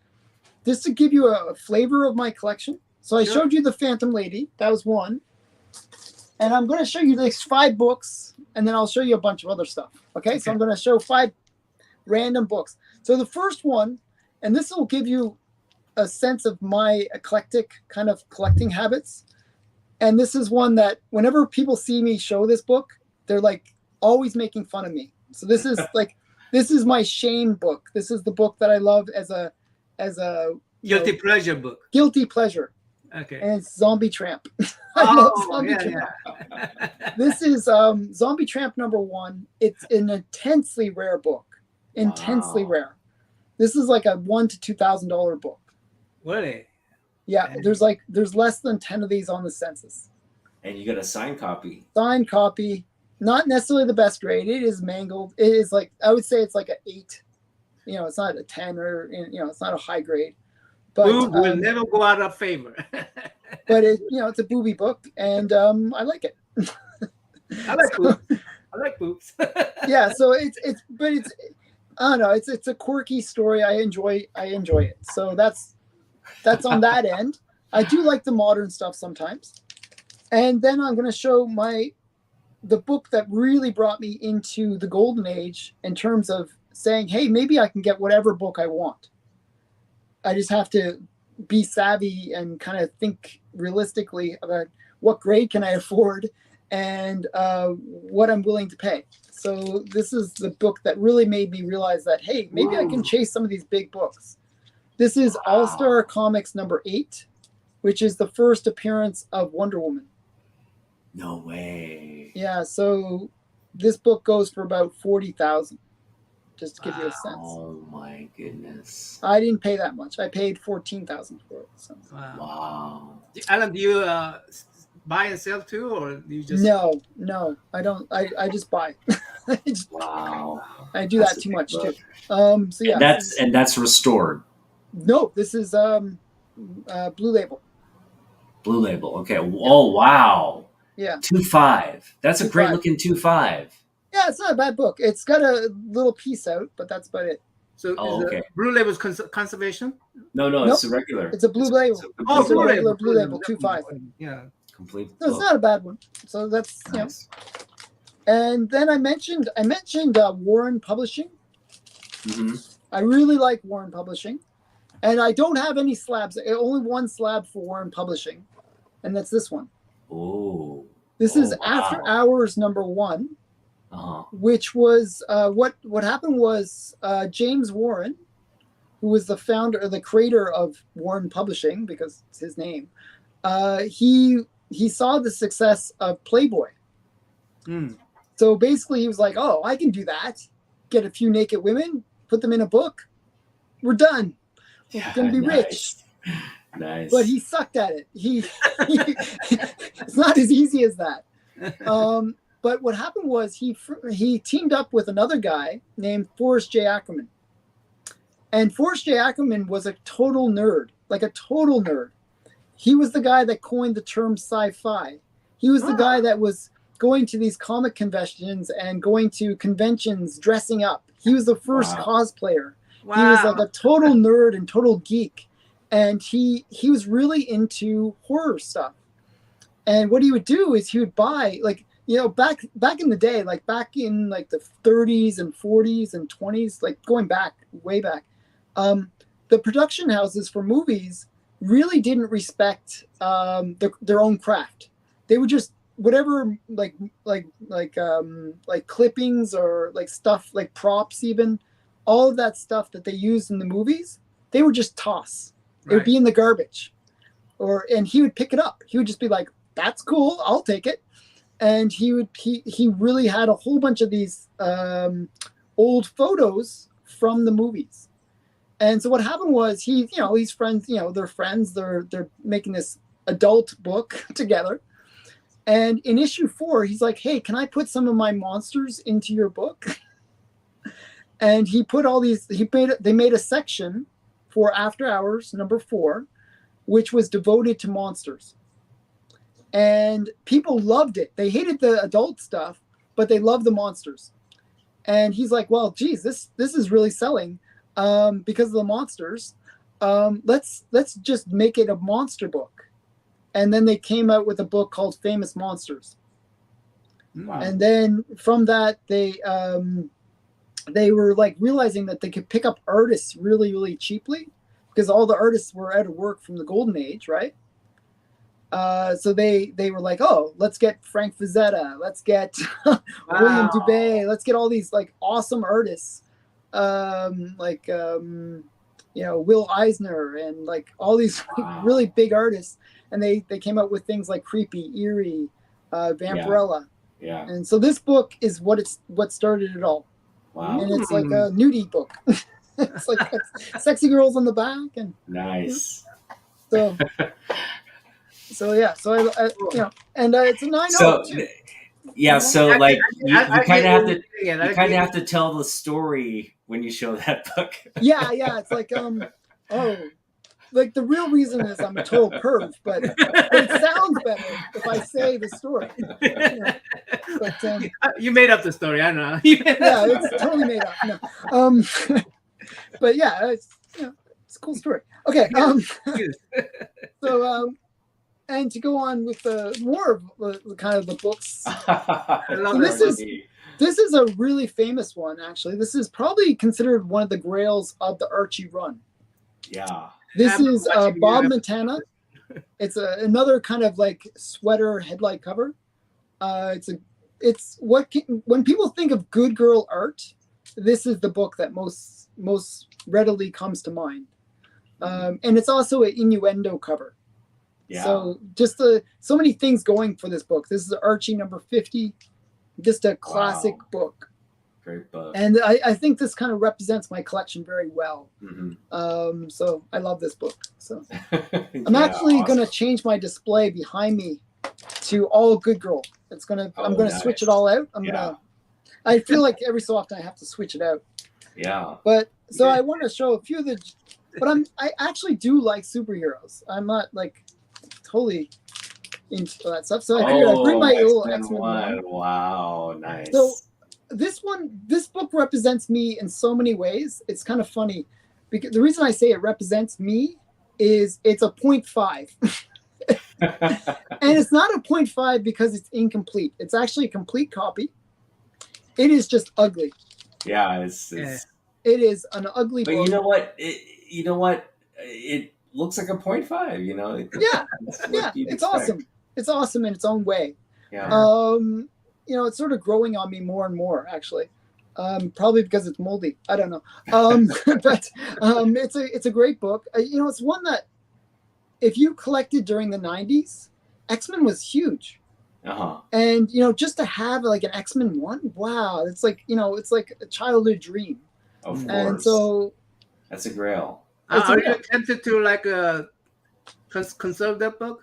S3: just to give you a flavor of my collection. So I
S1: Sure.
S3: showed you the Phantom Lady. That was one. And I'm going to show you these 5 books, and then I'll show you a bunch of other stuff. Okay, so I'm going to show 5 random books. So the first one, and this will give you a sense of my eclectic kind of collecting habits. And this is one that whenever people see me show this book, they're like always making fun of me. So this is like this is my shame book. This is the book that I love as a
S1: Guilty pleasure book.
S3: guilty pleasure.
S1: Okay.
S3: And it's Zombie Tramp. I love Zombie
S1: yeah,
S3: Tramp.
S1: yeah.
S3: This is Zombie Tramp #1. It's an intensely rare book. Intensely
S2: Wow.
S3: rare. This is like a $1,000 to $2,000 book.
S1: Really?
S3: Yeah, there's less than 10 of these on the census.
S2: And you got a signed copy.
S3: Signed copy, not necessarily the best grade. It is mangled. It is like I would say it's like an 8. You know, it's not a 10 or it's not a high grade. But
S1: Boob will never go out of favor.
S3: but it's a booby book, and I like it.
S1: I like boobs. I like boobs.
S3: Yeah, so it's I don't know, it's a quirky story. I enjoy it. So that's on that end. I do like the modern stuff sometimes. And then I'm going to show the book that really brought me into the golden age in terms of saying, hey, maybe I can get whatever book I want. I just have to be savvy and kind of think realistically about what grade can I afford and what I'm willing to pay. So this is the book that really made me realize that, hey, maybe I can chase some of these big books. This is All-Star Comics #8, which is the first appearance of Wonder Woman.
S2: No way.
S3: Yeah, so this book goes for about $40,000, just to give you a sense.
S2: Oh my goodness.
S3: I didn't pay that much. I paid $14,000 for it. So.
S2: Wow.
S1: Alan, do you buy and sell too, or do you just?
S3: No, I don't. I just buy.
S2: Wow.
S3: I do
S2: That's
S3: that
S2: a
S3: too
S2: big
S3: much
S2: book.
S3: too. So yeah.
S2: And that's restored.
S3: No, this is Blue Label.
S2: Blue Label. Okay. Oh wow.
S3: Yeah.
S2: 2.5. That's a great
S3: 2.5.
S2: looking 2.5.
S3: Yeah, it's not a bad book. It's got a little piece out, but that's about it.
S1: So
S2: Oh,
S1: is
S2: okay.
S1: the Blue Label's conservation?
S2: No,
S3: Nope.
S2: it's a regular.
S3: It's a Blue Label.
S1: Oh,
S3: It's a
S1: Blue
S3: regular
S1: Label.
S3: Blue Label 2.5.
S1: Yeah.
S2: Complete.
S3: So it's
S2: book.
S3: not a bad one. So that's
S2: Nice.
S3: And then I mentioned Warren Publishing.
S2: Mm-hmm.
S3: I really like Warren Publishing, and I don't have any slabs. Only one slab for Warren Publishing, and that's this one.
S2: Oh.
S3: This is
S2: wow.
S3: After Hours #1,
S2: Uh-huh.
S3: which was what happened was James Warren, who was the founder or the creator of Warren Publishing, because it's his name. He saw the success of Playboy.
S1: Mm.
S3: So basically, he was like, "Oh, I can do that. Get a few naked women, put them in a book. We're done. We're gonna be rich."
S2: Nice.
S3: But he sucked at it. It's not as easy as that. But what happened was he teamed up with another guy named Forrest J. Ackerman. And Forrest J. Ackerman was a total nerd, like a total nerd. He was the guy that coined the term sci-fi. He was the guy that was going to these comic conventions and going to conventions dressing up. He was the first cosplayer.
S1: Wow.
S3: He was like a total nerd and total geek. And he was really into horror stuff. And what he would do is he would buy, like, back in the day, like back in like the 30s and 40s and 20s, like going back, way back, the production houses for movies really didn't respect their own craft. They would just whatever like clippings or like stuff like props, even all of that stuff that they used in the movies, they would just toss. It would be in the garbage, and he would pick it up. He would just be like, "That's cool, I'll take it." And he really had a whole bunch of these old photos from the movies. And so what happened was he's friends, they're friends, they're making this adult book together. And in issue 4, he's like, "Hey, can I put some of my monsters into your book?" And he put all these, they made a section for After Hours number 4, which was devoted to monsters. And people loved it. They hated the adult stuff, but they loved the monsters. And he's like, "Well, geez, this is really selling because of the monsters. Let's just make it a monster book." And then they came out with a book called Famous Monsters.
S2: Wow.
S3: And then from that, they were like realizing that they could pick up artists really, really cheaply because all the artists were out of work from the golden age, right? So they were like, "Oh, let's get Frank Frazetta, let's get William Dubé, let's get all these like awesome artists, Will Eisner and like all these really big artists." And they came out with things like Creepy, Eerie, Vampirella.
S2: Yeah.
S3: And so this book is what started it all.
S2: Wow.
S3: And it's like a nudie book. It's like sexy girls on the back and
S2: nice.
S3: So yeah, so I and it's a 9/0.
S2: So yeah, so like you kind of have to tell the story when you show that book.
S3: Yeah, it's like like the real reason is I'm a total perv, but it sounds better if I say the story. But
S1: you made up the story, I know.
S3: Yeah, it's totally made up. No. But yeah, it's a cool story. Okay. So and to go on with the more of the kind of the books. This is a really famous one, actually. This is probably considered one of the grails of the Archie run.
S2: Yeah.
S3: This is Bob Montana. It's another kind of like sweater headlight cover. When people think of good girl art, this is the book that most readily comes to mind. And it's also an innuendo cover.
S2: Yeah.
S3: So just so many things going for this book. This is Archie number 50, just a classic book.
S2: Great book.
S3: And I think this kind of represents my collection very well.
S2: Mm-hmm.
S3: So I love this book. So I'm actually going to change my display behind me to all good girl. I'm going to switch it all out. I feel like every so often I have to switch it out.
S2: Yeah.
S3: But so I want to show a few of but I actually do like superheroes. I'm not like totally into that stuff. So I figured I'd bring my little X-Men one.
S2: Wow, nice.
S3: So this book represents me in so many ways. It's kind of funny because the reason I say it represents me is it's a 0.5. And it's not a 0.5 because it's incomplete. It's actually a complete copy. It is just ugly.
S2: Yeah, it
S3: is an ugly book.
S2: But you know what? It looks like a 0.5,
S3: Yeah. It's awesome. It's awesome in its own way.
S2: Yeah.
S3: It's sort of growing on me more and more, actually. Probably because it's moldy. I don't know. But it's a great book. It's one that if you collected during the 90s, X-Men was huge.
S2: Uh-huh.
S3: And just to have like an X-Men one, wow, it's like a childhood dream.
S2: Of course.
S3: And so
S2: that's a grail.
S1: Are you tempted to conserve that book?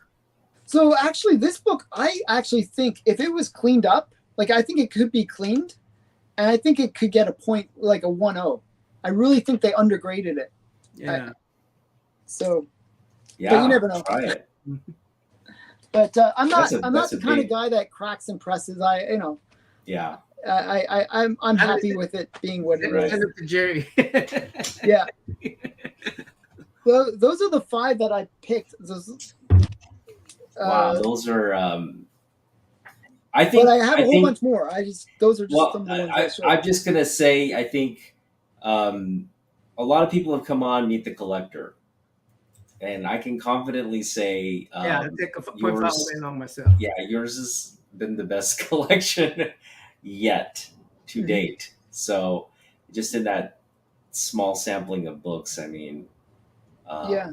S3: So actually, this book, I actually think if it was cleaned up, I think it could be cleaned, and I think it could get a point, like a 1.0. I really think they undergraded it.
S1: Yeah.
S3: But you never know.
S2: Try it.
S3: But I'm not the kind of guy that cracks and presses.
S2: Yeah.
S3: I'm happy with it being what it is.
S1: Send it to Jerry.
S3: Yeah. Well, those are the 5 that I picked.
S2: Wow, those are. I think.
S3: But I have a whole bunch more. Those are just some of the ones I showed.
S2: I'm just gonna say, I think a a lot of people have come on Meet the Collector, and I can confidently say,
S1: Yeah, I take a point
S2: yours,
S1: on myself.
S2: yeah, yours has been the best collection yet to date. So, just in that small sampling of books, I mean,
S3: Yeah.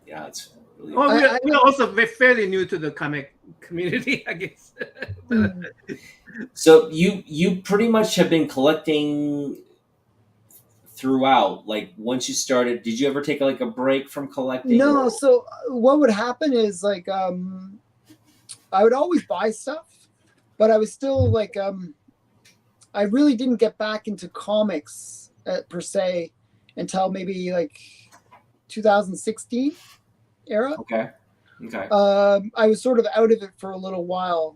S2: yeah, it's really.
S1: Well,
S3: I-
S1: we're also fairly new to the comic community, I guess.
S3: Mm.
S2: So you pretty much have been collecting throughout. Like once you started, did you ever take like a break from collecting?
S3: No,
S2: Or
S3: so what would happen is like I would always buy stuff, but I was still like I really didn't get back into comics per se until maybe like 2016 era.
S2: okay, okay,
S3: I was sort of out of it for a little while.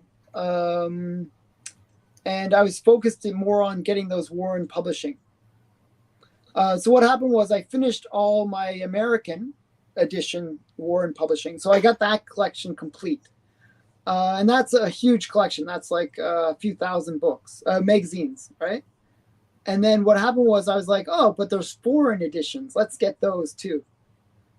S3: And I was focused more on getting those Warren publishing. So what happened was I finished all my American edition Warren publishing. So I got that collection complete. And that's a huge collection. That's like a few thousand books, magazines, right? And then what happened was I was like, oh, but there's foreign editions. Let's get those too.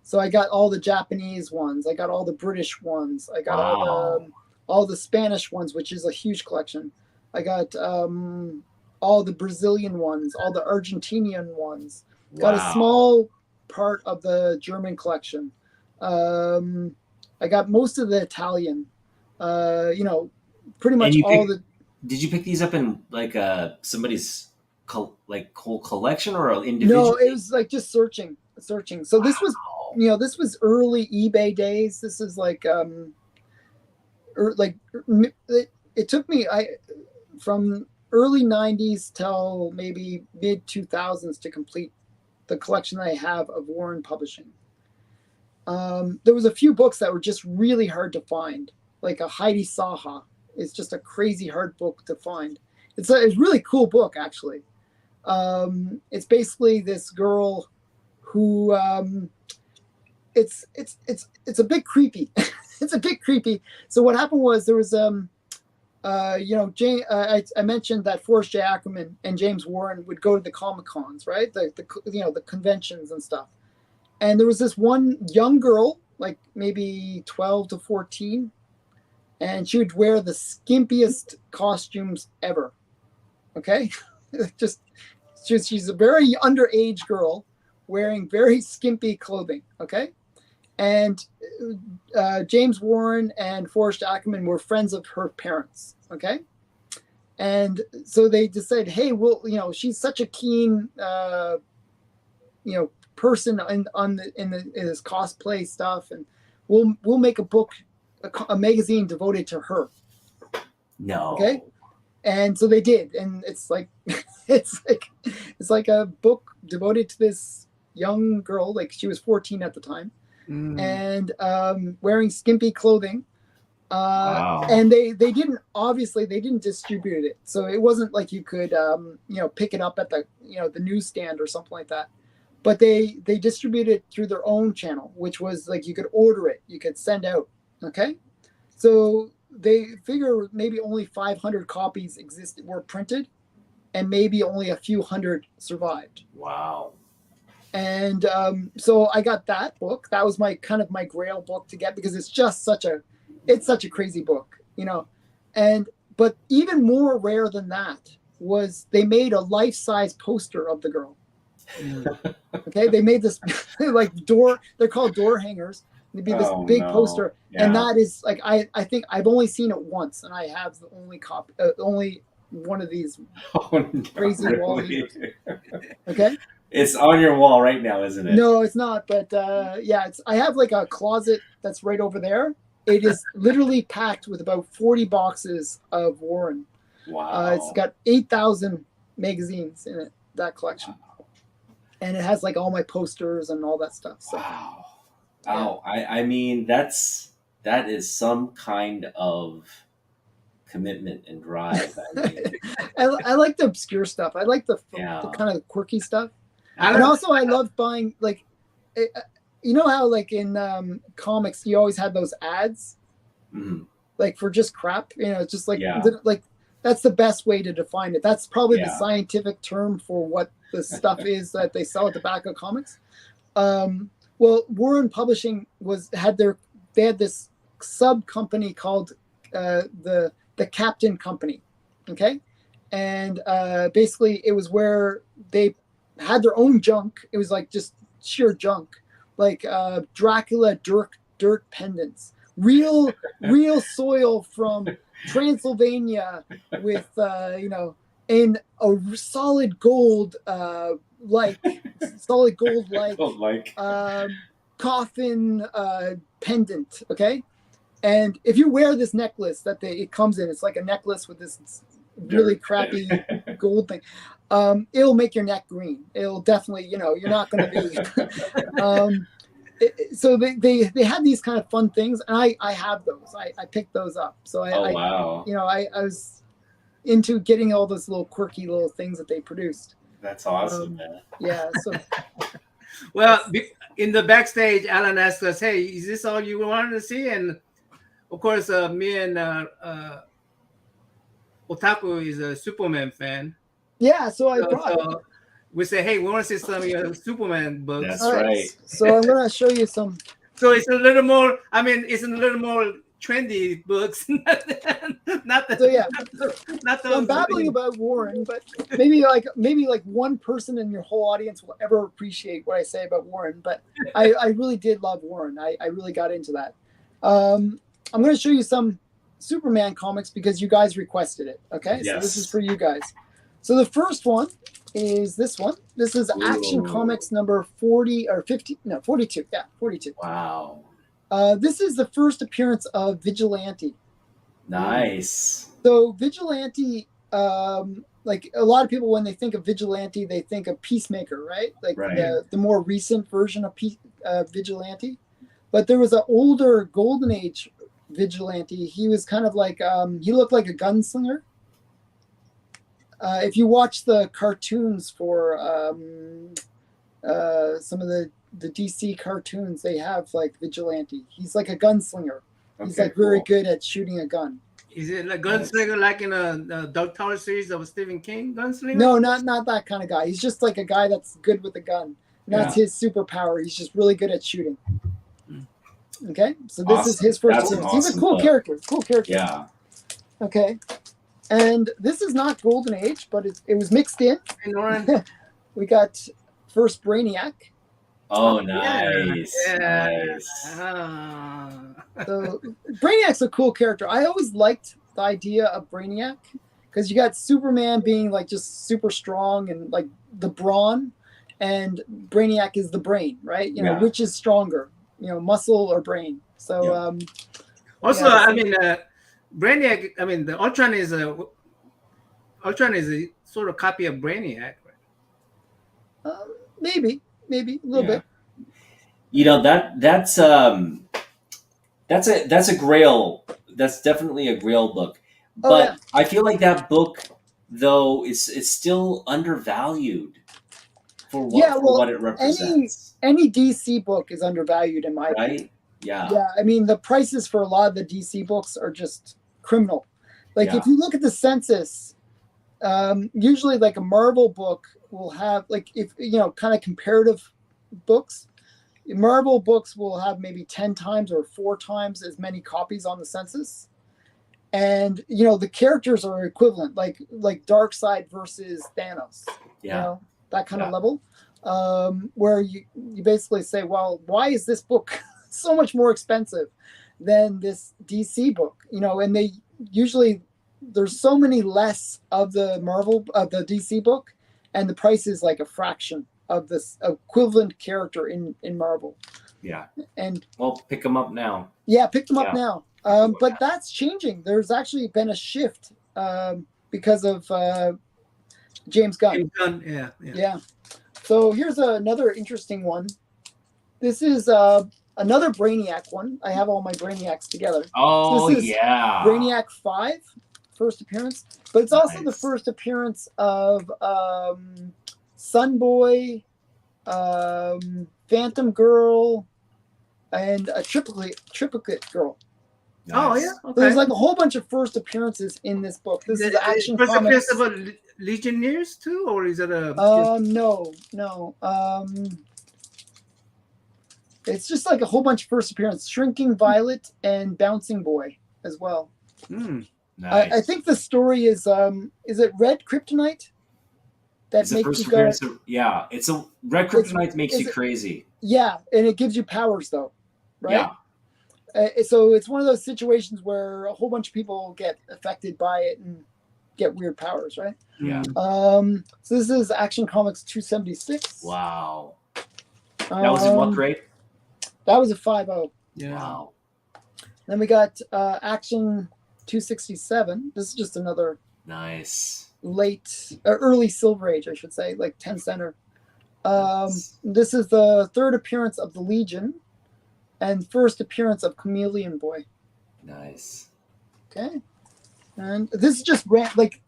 S3: So I got all the Japanese ones. I got all the British ones. I got
S2: wow,
S3: all the Spanish ones, which is a huge collection. I got all the Brazilian ones, all the Argentinian ones. Got a
S2: wow.
S3: small part of the German collection. I got most of the Italian. Pretty much
S2: you
S3: all the.
S2: Did you pick these up in like somebody's like whole collection or individual?
S3: No, it was like just searching. So this was, this was early eBay days. This is like it took me from early 90s till maybe mid 2000s to complete the collection that I have of Warren Publishing. There was a few books that were just really hard to find, like a Heidi Saha. It's just a crazy hard book to find. It's a really cool book, actually. It's basically this girl who it's a bit creepy. It's a bit creepy. So what happened was there was I mentioned that Forrest J. Ackerman and James Warren would go to the Comic Cons, right? The conventions and stuff. And there was this one young girl, like maybe 12 to 14, and she would wear the skimpiest costumes ever. Okay, she's a very underage girl wearing very skimpy clothing. Okay, and James Warren and Forrest Ackerman were friends of her parents. Okay, and so they decided, hey, well, she's such a keen, person in this cosplay stuff, and we'll make a book, a magazine devoted to her.
S2: No.
S3: Okay. And so they did, and it's like it's like a book devoted to this young girl, like she was 14 at the time, and wearing skimpy clothing.
S2: Wow.
S3: And they didn't distribute it, so it wasn't like you could pick it up at the the newsstand or something like that. But they distributed it through their own channel, which was like you could order it, you could send out. Okay, so they figure maybe only 500 copies were printed, and maybe only a few hundred survived.
S2: Wow.
S3: And so I got that book. That was my grail book to get, because it's just such a crazy book, but even more rare than that was they made a life-size poster of the girl. Okay, they made this like they're called door hangers. It'd be this big poster, and that is like I think I've only seen it once, and I have the only one of these crazy wall hangers. Okay,
S2: it's on your wall right now, isn't it?
S3: No, it's not. But I have like a closet that's right over there. It is literally packed with about 40 boxes of Warren.
S2: Wow.
S3: It's got 8,000 magazines in it, that collection. Wow. And it has like all my posters and all that stuff. So.
S2: Wow. Wow. Yeah. I mean, that is some kind of commitment and drive. I mean.
S3: I like the obscure stuff. I like the kind of quirky stuff. And also I love buying, like, you know how like in comics you always had those ads, like for just crap. It's just like like that's the best way to define it. That's probably the scientific term for what the stuff is that they sell at Tobacco Comics. Well, Warren Publishing had this sub company called the Captain Company, okay, and basically it was where they had their own junk. It was like just sheer junk, like Dracula dirt pendants, real soil from Transylvania with in a solid gold like coffin pendant, okay. And if you wear this necklace that it comes in, it's like a necklace with this really crappy gold thing. It'll make your neck green. It'll definitely, you're not going to be. So they had these kind of fun things, and I have those. I picked those up. So
S2: wow.
S3: I was into getting all those little quirky little things that they produced.
S2: That's awesome, man.
S3: Yeah. So.
S1: Well, in the backstage, Alan asked us, "Hey, is this all you wanted to see?" And of course, me and Otaku is a Superman fan.
S3: Yeah, so
S1: we say, "Hey, we want to see some of your Superman books."
S2: That's right.
S3: So I'm gonna show you some.
S1: So it's a little more. I mean, it's a little more trendy books. Not the.
S3: So yeah,
S1: not the.
S3: So I'm babbling about Warren, but maybe like one person in your whole audience will ever appreciate what I say about Warren. But I really did love Warren. I really got into that. I'm going to show you some Superman comics because you guys requested it. Okay,
S2: yes.
S3: So this is for you guys. So the first one is this one. This is Action Comics number 40 or 50. No, 42. Yeah, 42.
S2: Wow.
S3: This is the first appearance of Vigilante.
S2: Nice.
S3: So Vigilante, like a lot of people, when they think of Vigilante, they think of Peacemaker, right? Like the more recent version of Vigilante. But there was an older Golden Age Vigilante. He was kind of like, he looked like a gunslinger. If you watch the cartoons for some of the DC cartoons, they have like Vigilante. He's like a gunslinger. He's like very good at shooting a gun.
S1: Is it like gunslinger like in a Dark Tower series of Stephen King gunslinger?
S3: No, not that kind of guy. He's just like a guy that's good with a gun. And that's his superpower. He's just really good at shooting. Okay, so this is his first appearance. He's a cool character. Cool character.
S2: Yeah.
S3: Okay, and this is not Golden Age, but it was mixed in. We got first Brainiac.
S2: Oh, nice.
S1: Nice.
S3: So Brainiac's a cool character. I always liked the idea of Brainiac because you got Superman being like just super strong and like the brawn, and Brainiac is the brain, right? Which is stronger, muscle or brain. So
S1: also, I mean, Brainiac. I mean, the Ultron is a sort of copy of Brainiac, right?
S3: Maybe a little bit.
S2: That's a Grail. That's definitely a Grail book. But I feel like that book, though, is still undervalued for what it represents.
S3: Any DC book is undervalued in my opinion.
S2: Yeah.
S3: Yeah. I mean, the prices for a lot of the DC books are just criminal. Like if you look at the census, usually like a Marvel book will have like kind of comparative books. Marvel books will have maybe 10 times or 4 times as many copies on the census. And the characters are equivalent, like Darkseid versus Thanos. That kind of level. Where you basically say, well, why is this book so much more expensive than this DC book? And they usually there's so many less of the the DC book, and the price is like a fraction of this equivalent character in Marvel.
S2: Yeah.
S3: And
S2: pick them up now.
S3: Yeah, pick them up now. But that's changing. There's actually been a shift because of James Gunn. Yeah. So here's another interesting one. This is another Brainiac one. I have all my Brainiacs together.
S2: Oh,
S3: this is Brainiac 5, first appearance. But it's also the first appearance of Sunboy, Phantom Girl, and a triplicate girl.
S1: Oh
S2: Nice.
S1: yeah.
S3: So
S1: Okay.
S3: there's like a whole bunch of first appearances in this book. This is Action
S1: First appearance
S3: Comics.
S1: of a Legionnaires too, or is it a?
S3: No. It's just like a whole bunch of first appearances. Shrinking Violet and Bouncing Boy as well.
S2: Nice.
S3: I think the story is it Red Kryptonite that
S2: It's the
S3: makes
S2: first
S3: you go.
S2: appearance of, yeah, it's a red kryptonite makes you crazy.
S3: Yeah, and it gives you powers though, right?
S2: Yeah.
S3: So it's one of those situations where a whole bunch of people get affected by it and get weird powers, right?
S2: Yeah.
S3: So this is Action Comics 276.
S2: Wow. That was in what grade?
S3: That was a 5.0.
S1: Yeah.
S2: Wow.
S3: Then we got Action 267. This is just another
S2: Nice.
S3: early Silver Age, I should say, like 10 center.
S2: Nice.
S3: This is the third appearance of the Legion and first appearance of Chameleon Boy.
S2: Nice.
S3: Okay. And this is just like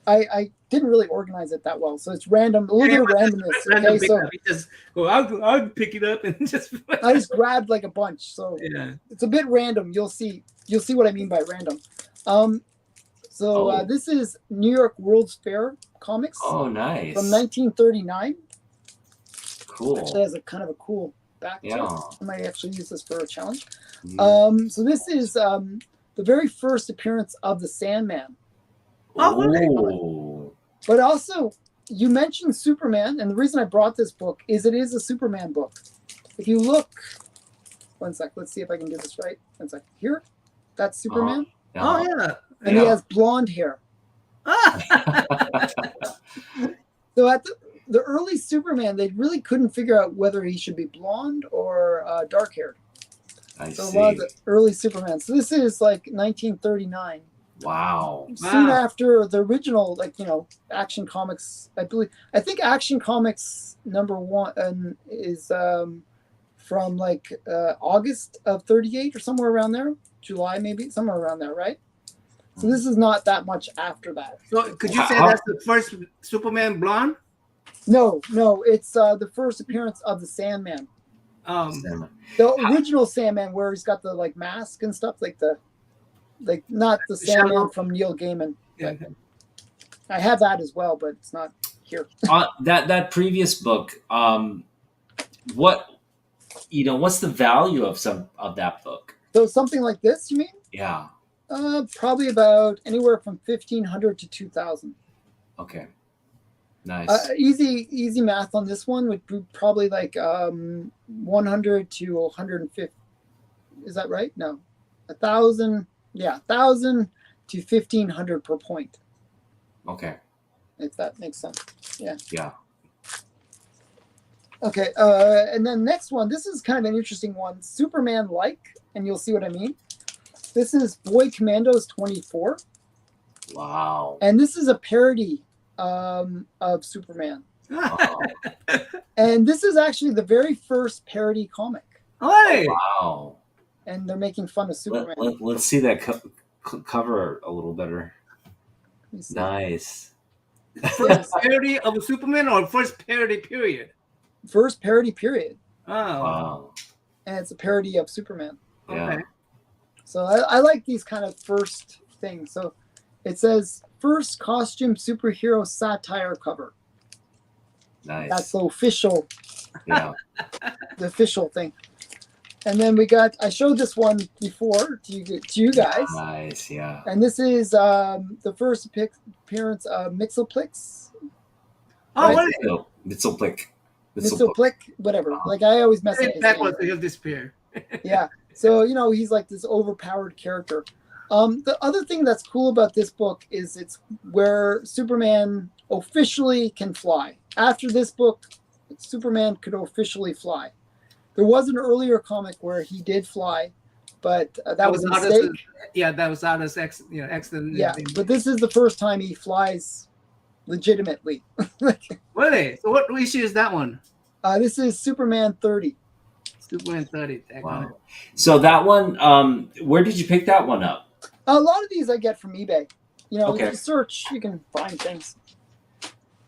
S3: I didn't really organize it that well, so it's random, a little bit of randomness. Okay, so
S1: just go. I'll pick it up and just.
S3: I just grabbed like a bunch, so
S1: Yeah.
S3: it's a bit random. You'll see what I mean by random. This is New York World's Fair Comics
S2: Oh, nice.
S3: from 1939.
S2: Cool.
S3: Actually has a kind of a cool back to it.
S2: Yeah.
S3: I might actually use this for a challenge.
S2: Mm.
S3: So this is the very first appearance of the Sandman.
S2: Oh.
S3: But also, you mentioned Superman, and the reason I brought this book is it is a Superman book. If you look, one sec, let's see if I can get this right. One sec, here, that's Superman.
S1: Oh yeah.
S3: And he has blonde hair. So at the early Superman, they really couldn't figure out whether he should be blonde or dark haired.
S2: I
S3: So
S2: see.
S3: a lot of the early Superman. So this is like 1939.
S2: Wow.
S3: Soon after the original, Action Comics, I think Action Comics #1 is from August of 38 or somewhere around there, July maybe, somewhere around there, right? So this is not that much after that.
S1: So could you say that's the first Superman blonde?
S3: No, it's the first appearance of the Sandman. The original Sandman, where he's got the mask and stuff, not the Sandman from Neil Gaiman.
S1: Yeah.
S3: I have that as well, but it's not here.
S2: That previous book, what's the value of that book?
S3: So something like this, you mean?
S2: Yeah.
S3: Probably about anywhere from 1,500 to 2,000.
S2: Okay. Nice.
S3: Easy math on this one would be probably 100 to 150. Is that right? No, 1,000. Yeah, 1,000 to 1,500 per point.
S2: Okay.
S3: If that makes sense. Yeah.
S2: Yeah.
S3: Okay. And then next one. This is kind of an interesting one. Superman-like, and you'll see what I mean. This is Boy Commandos 24.
S2: Wow.
S3: And this is a parody of Superman.
S2: Wow.
S3: And this is actually the very first parody comic.
S1: Hey.
S2: Wow.
S3: And they're making fun of Superman.
S2: Let's see that cover a little better. Nice.
S1: First parody of Superman or first parody period?
S3: First parody period.
S1: Oh.
S2: Wow.
S3: And it's a parody of Superman.
S2: Yeah.
S1: Okay.
S3: So I like these kind of first things. So it says first costume superhero satire cover.
S2: Nice.
S3: That's the official.
S2: Yeah.
S3: The official thing. And then I showed this one before to you guys.
S2: Nice, yeah.
S3: And this is the first appearance of Mixoplix.
S1: Oh,
S3: Right.
S1: what is
S2: Mitzelplick.
S3: Mixoplick, whatever. I always mess up
S1: it?
S3: his
S1: That
S3: name.
S1: was he'll disappear.
S3: Yeah. So, he's like this overpowered character. The other thing that's cool about this book is it's where Superman officially can fly. After this book, Superman could officially fly. There was an earlier comic where he did fly, but that was a mistake.
S1: That was out as accident.
S3: Yeah, but this is the first time he flies legitimately.
S1: Really? So what issue is that one?
S3: This is Superman 30.
S1: Superman 30.
S2: Wow. So that one, where did you pick that one up?
S3: A lot of these I get from eBay.
S2: Okay.
S3: If you search, you can find things.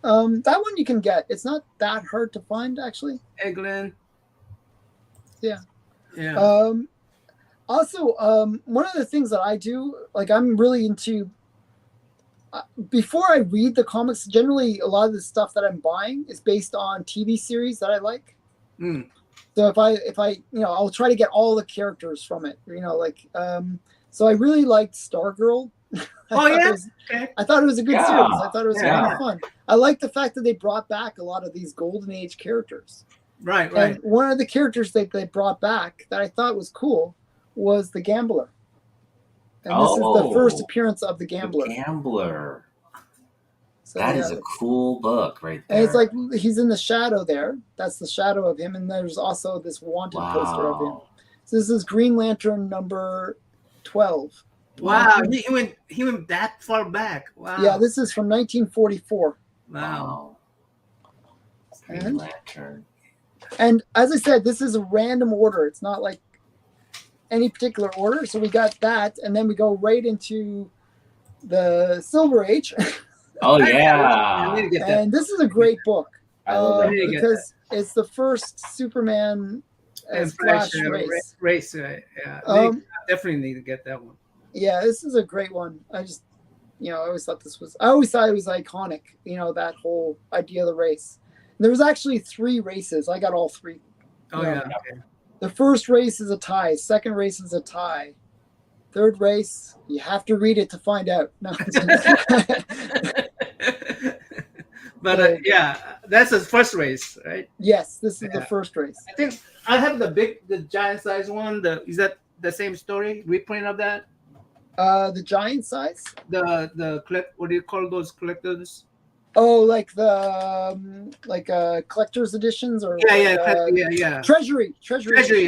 S3: That one you can get. It's not that hard to find, actually.
S1: Eglin.
S3: Yeah.
S1: Yeah.
S3: Also, one of the things that I do, like I'm really into. Before I read the comics, generally a lot of the stuff that I'm buying is based on TV series that I like.
S1: Mm.
S3: So if I I'll try to get all the characters from it. So I really liked Stargirl.
S1: Oh yeah.
S3: I thought it was a good
S2: Yeah.
S3: series. I thought it was
S1: Yeah.
S3: kind of fun. I like the fact that they brought back a lot of these Golden Age characters.
S1: Right.
S3: And one of the characters that they brought back that I thought was cool was the Gambler. And this is the first appearance of the Gambler.
S2: The Gambler.
S3: So,
S2: That is a cool book right there.
S3: And it's like he's in the shadow there. That's the shadow of him. And there's also this wanted poster of him. So this is Green Lantern number 12.
S1: Wow. He went that far back. Wow.
S3: Yeah, this is from 1944.
S1: Wow.
S2: Green Lantern.
S3: And as I said, this is a random order. It's not like any particular order. So we got that, and then we go right into the Silver Age.
S2: Oh yeah.
S3: And this is a great book.
S2: I love that.
S3: Because it's the first Superman as Flash
S1: race. Yeah. Definitely need to get that one.
S3: Yeah, this is a great one. I always thought it was iconic, that whole idea of the race. And there was actually 3 races. I got all 3.
S1: Oh, yeah. Okay.
S3: The first race is a tie. Second race is a tie. Third race, you have to read it to find out. No.
S1: But that's his first race, right?
S3: Yes, this is the first race.
S1: I think I have the giant size one. Is that the same story? Reprint of that?
S3: The giant size?
S1: What do you call those collectors?
S3: Oh, like the collector's editions or
S1: yeah.
S3: Treasury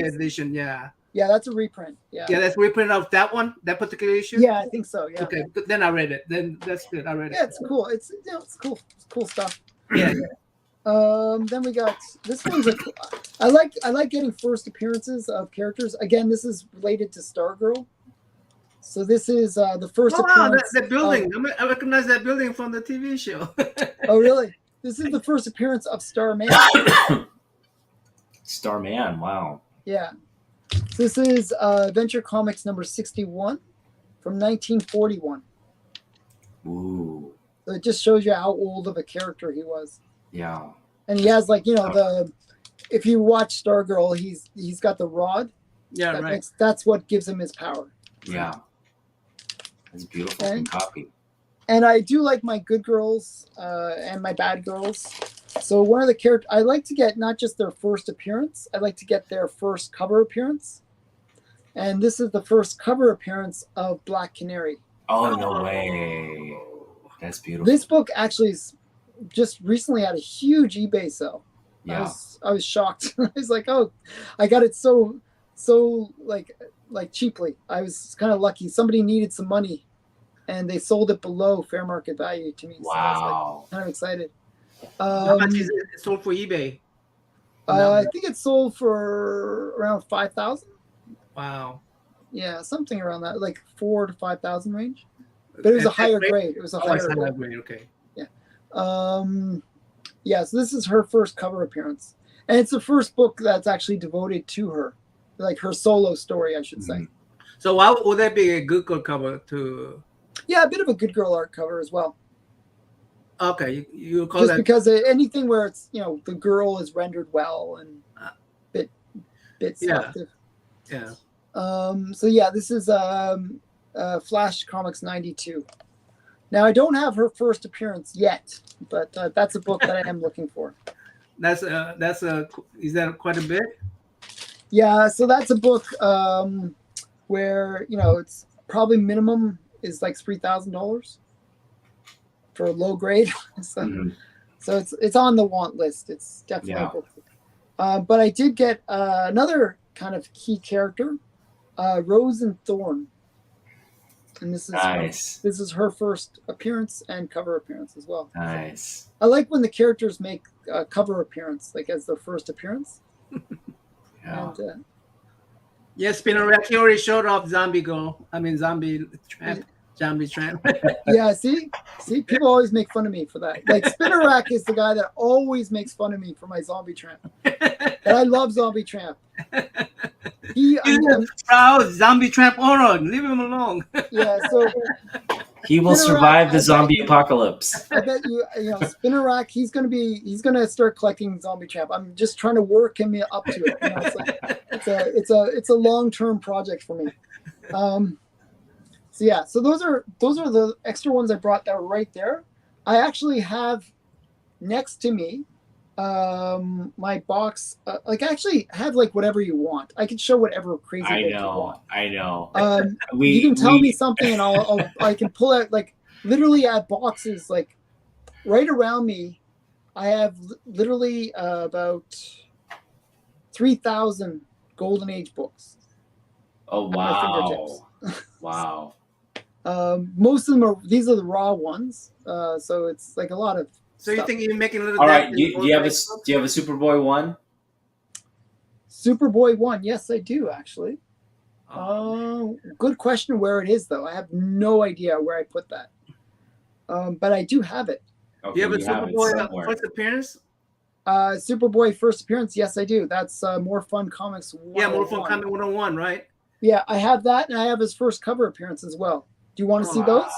S1: edition, yeah.
S3: Yeah, that's a reprint. Yeah,
S1: that's a reprint of that one, that particular issue.
S3: Yeah, I think so. Yeah.
S1: Okay, then I read it. Then that's good. I read it.
S3: Yeah, it's cool. It's cool. It's cool stuff.
S1: Yeah.
S3: Then we got this one's I like getting first appearances of characters. Again, this is related to Stargirl. So this is the first appearance.
S1: That building. I recognize that building from the TV show.
S3: Oh, really? This is the first appearance of Starman.
S2: Starman, wow.
S3: Yeah. This is Adventure Comics number 61 from 1941.
S2: Ooh.
S3: So it just shows you how old of a character he was.
S2: Yeah.
S3: And he has if you watch Stargirl, he's got the rod.
S1: Yeah, right.
S3: That's what gives him his power.
S2: Yeah. It's a beautiful copy.
S3: And I do like my good girls and my bad girls. So one of the characters, I like to get not just their first appearance, I like to get their first cover appearance. And this is the first cover appearance of Black Canary.
S2: Oh, no way. That's beautiful.
S3: This book actually just recently had a huge eBay sale.
S2: Yeah.
S3: I was shocked. I was like, oh, I got it so like cheaply. I was kind of lucky. Somebody needed some money and they sold it below fair market value to me.
S2: Wow.
S3: So I was kind of excited.
S1: How much is it sold for eBay?
S3: I think it sold for around 5,000.
S1: Wow.
S3: Yeah, something around that, like 4,000 to 5,000 range. But it was a higher grade. It was a higher grade.
S1: Okay.
S3: Yeah. Yeah. So this is her first cover appearance, and it's the first book that's actually devoted to her, like her solo story, I should say.
S1: So why would that be a good girl cover to?
S3: Yeah, a bit of a good girl art cover as well.
S1: Okay, you call
S3: just
S1: that
S3: because anything where it's the girl is rendered well and bit selective.
S1: Yeah.
S3: So yeah, this is Flash Comics 92. Now I don't have her first appearance yet, but that's a book that I am looking for.
S1: Is that quite a bit?
S3: Yeah, so that's a book where it's probably minimum is like $3,000 for a low grade. So it's on the want list. It's definitely a book. But I did get another kind of key character, Rose and Thorn. And this is
S2: nice.
S3: This is her first appearance and cover appearance as well.
S2: Nice.
S3: I like when the characters make a cover appearance, like as their first appearance.
S2: Yeah.
S3: And,
S1: Spinner-Rack, he already showed off Zombie Tramp.
S3: Yeah, see, people always make fun of me for that. Like Spinner-Rack is the guy that always makes fun of me for my Zombie Tramp. And I love Zombie Tramp. He
S1: the proud zombie tramp owner. Leave him alone.
S3: Yeah, so
S2: He will
S3: Spinner
S2: survive
S3: Rack,
S2: the
S3: I
S2: zombie
S3: bet you-
S2: apocalypse.
S3: I bet you know, Spinner Rack. He's gonna start collecting Zombie Tramp. I'm just trying to work him up to it. You know, it's a long-term project for me. So yeah, so those are the extra ones I brought that are right there. I actually have next to me my box. Like I actually have like whatever you want. I can show whatever crazy book you want.
S2: I know.
S3: You can tell me something and I can pull out, like, literally at boxes like right around me. I have literally about 3,000 Golden Age books.
S2: Oh
S3: at my fingertips.
S2: wow!
S3: Most of them these are the raw ones. So it's like a lot of
S1: So you
S3: stuff.
S1: think you're making a little?
S2: All right, do you have a Superboy one?
S3: Superboy 1? Yes, I do actually.
S1: Oh.
S3: Good question where it is though. I have no idea where I put that. But I do have it.
S1: Do
S2: Okay,
S1: you have a Superboy first appearance?
S3: Superboy first appearance? Yes, I do. That's More Fun Comics 101.
S1: Yeah, More Fun Comic 101, right?
S3: Yeah, I have that, and I have his first cover appearance as well. Do you want to see those?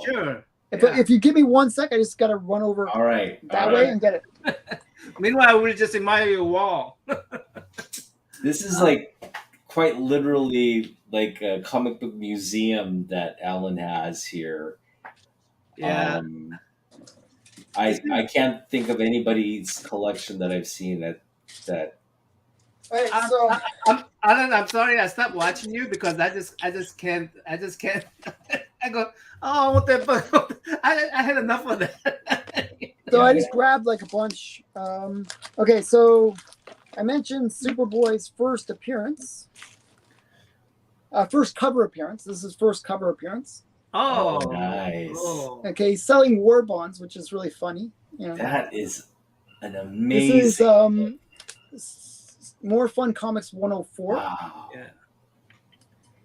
S1: Sure.
S3: If you give me 1 sec, I just got to run over
S2: All right.
S3: that way and get it.
S1: Meanwhile, we'll just admire your wall.
S2: This is like quite literally like a comic book museum that Alan has here.
S1: Yeah.
S2: I can't think of anybody's collection that I've seen that.
S3: All right, so
S1: I'm sorry I stopped watching you because I just can't. I go, oh, I want that book. I had enough of that.
S3: So I just grabbed like a bunch. Okay, so I mentioned Superboy's first appearance. First cover appearance. This is first cover appearance.
S1: Oh,
S2: nice.
S1: Oh.
S3: Okay, he's selling war bonds, which is really funny. You know.
S2: That is an amazing.
S3: This is More Fun Comics 104.
S2: Wow.
S1: Yeah.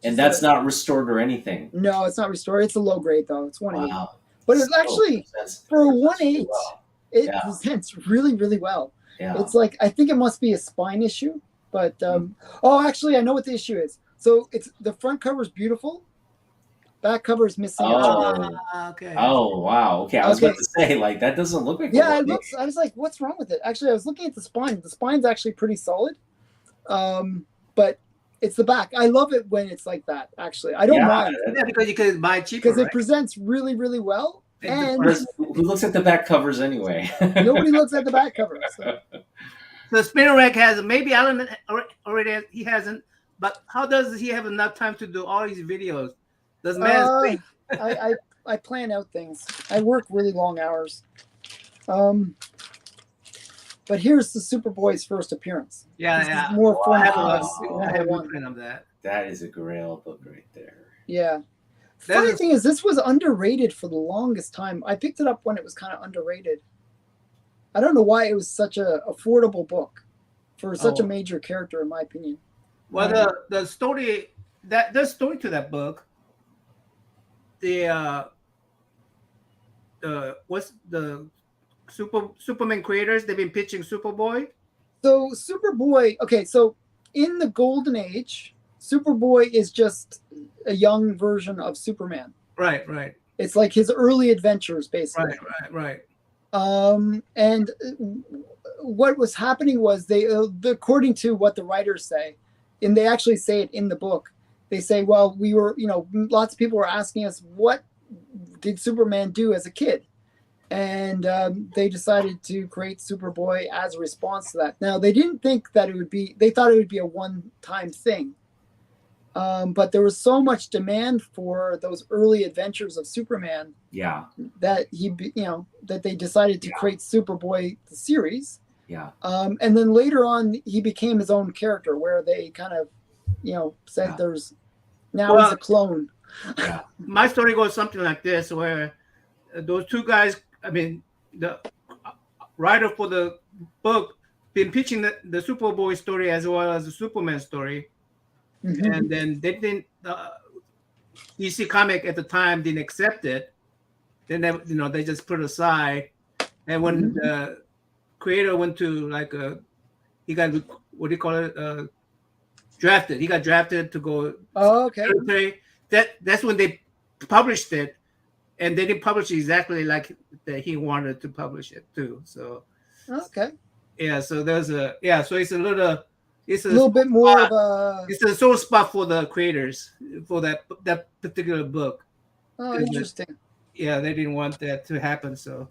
S2: And that's not restored or anything.
S3: No, it's not restored. It's a low grade though. It's 1/8.
S2: Wow.
S3: But it's actually for a 1/8. It
S2: Yeah.
S3: presents really, really well.
S2: Yeah.
S3: It's like, I think it must be a spine issue, but actually I know what the issue is. So it's the front cover is beautiful, back cover is missing.
S1: Okay.
S2: Oh wow. Okay, I was about to say, like, that doesn't look like.
S3: Yeah, it looks. I was like, what's wrong with it? Actually, I was looking at the spine. The spine's actually pretty solid, but it's the back. I love it when it's like that. Actually, I don't mind.
S1: Yeah, because you could buy cheaper.
S3: Because it presents really, really well. And
S2: who looks at the back covers anyway?
S3: Nobody looks at the back cover. So.
S1: The Spinner Rack has, maybe Alan already he hasn't, but how does he have enough time to do all these videos? Does man
S3: I plan out things. I work really long hours. But here's the Superboy's first appearance.
S1: Yeah.
S3: More fun.
S1: I have a blueprint of that.
S2: That is a Grail book right there.
S3: Yeah. Funny thing is, this was underrated for the longest time. I picked it up when it was kind of underrated. I don't know why it was such a affordable book for such a major character, in my opinion.
S1: Well, the story there's story to that book. What's the Superman creators? They've been pitching Superboy.
S3: So Superboy. Okay, so in the Golden Age, Superboy is just a young version of Superman.
S1: Right.
S3: It's like his early adventures, basically.
S1: Right.
S3: And what was happening was they, according to what the writers say, and they actually say it in the book, they say, well, we were, lots of people were asking us, what did Superman do as a kid? And they decided to create Superboy as a response to that. Now, they didn't think that they thought it would be a one-time thing. But there was so much demand for those early adventures of Superman, that that they decided to create Superboy the series.
S2: Yeah.
S3: And then later on, he became his own character, where they kind of, said he's a clone.
S2: Yeah.
S1: My story goes something like this, where those two guys, the writer for the book, been pitching the Superboy story as well as the Superman story. Mm-hmm. And then they didn't. DC Comic at the time didn't accept it. Then they just put it aside. And when the creator went to he got what do you call it? drafted. He got drafted to go.
S3: Oh, okay.
S1: Military. That's when they published it, and they didn't publish it exactly like that he wanted to publish it too. So
S3: Okay.
S1: yeah, so there's so it's a
S3: little bit more of a.
S1: It's a sore spot for the creators for that particular book.
S3: Oh, interesting.
S1: Yeah, they didn't want that to happen. So.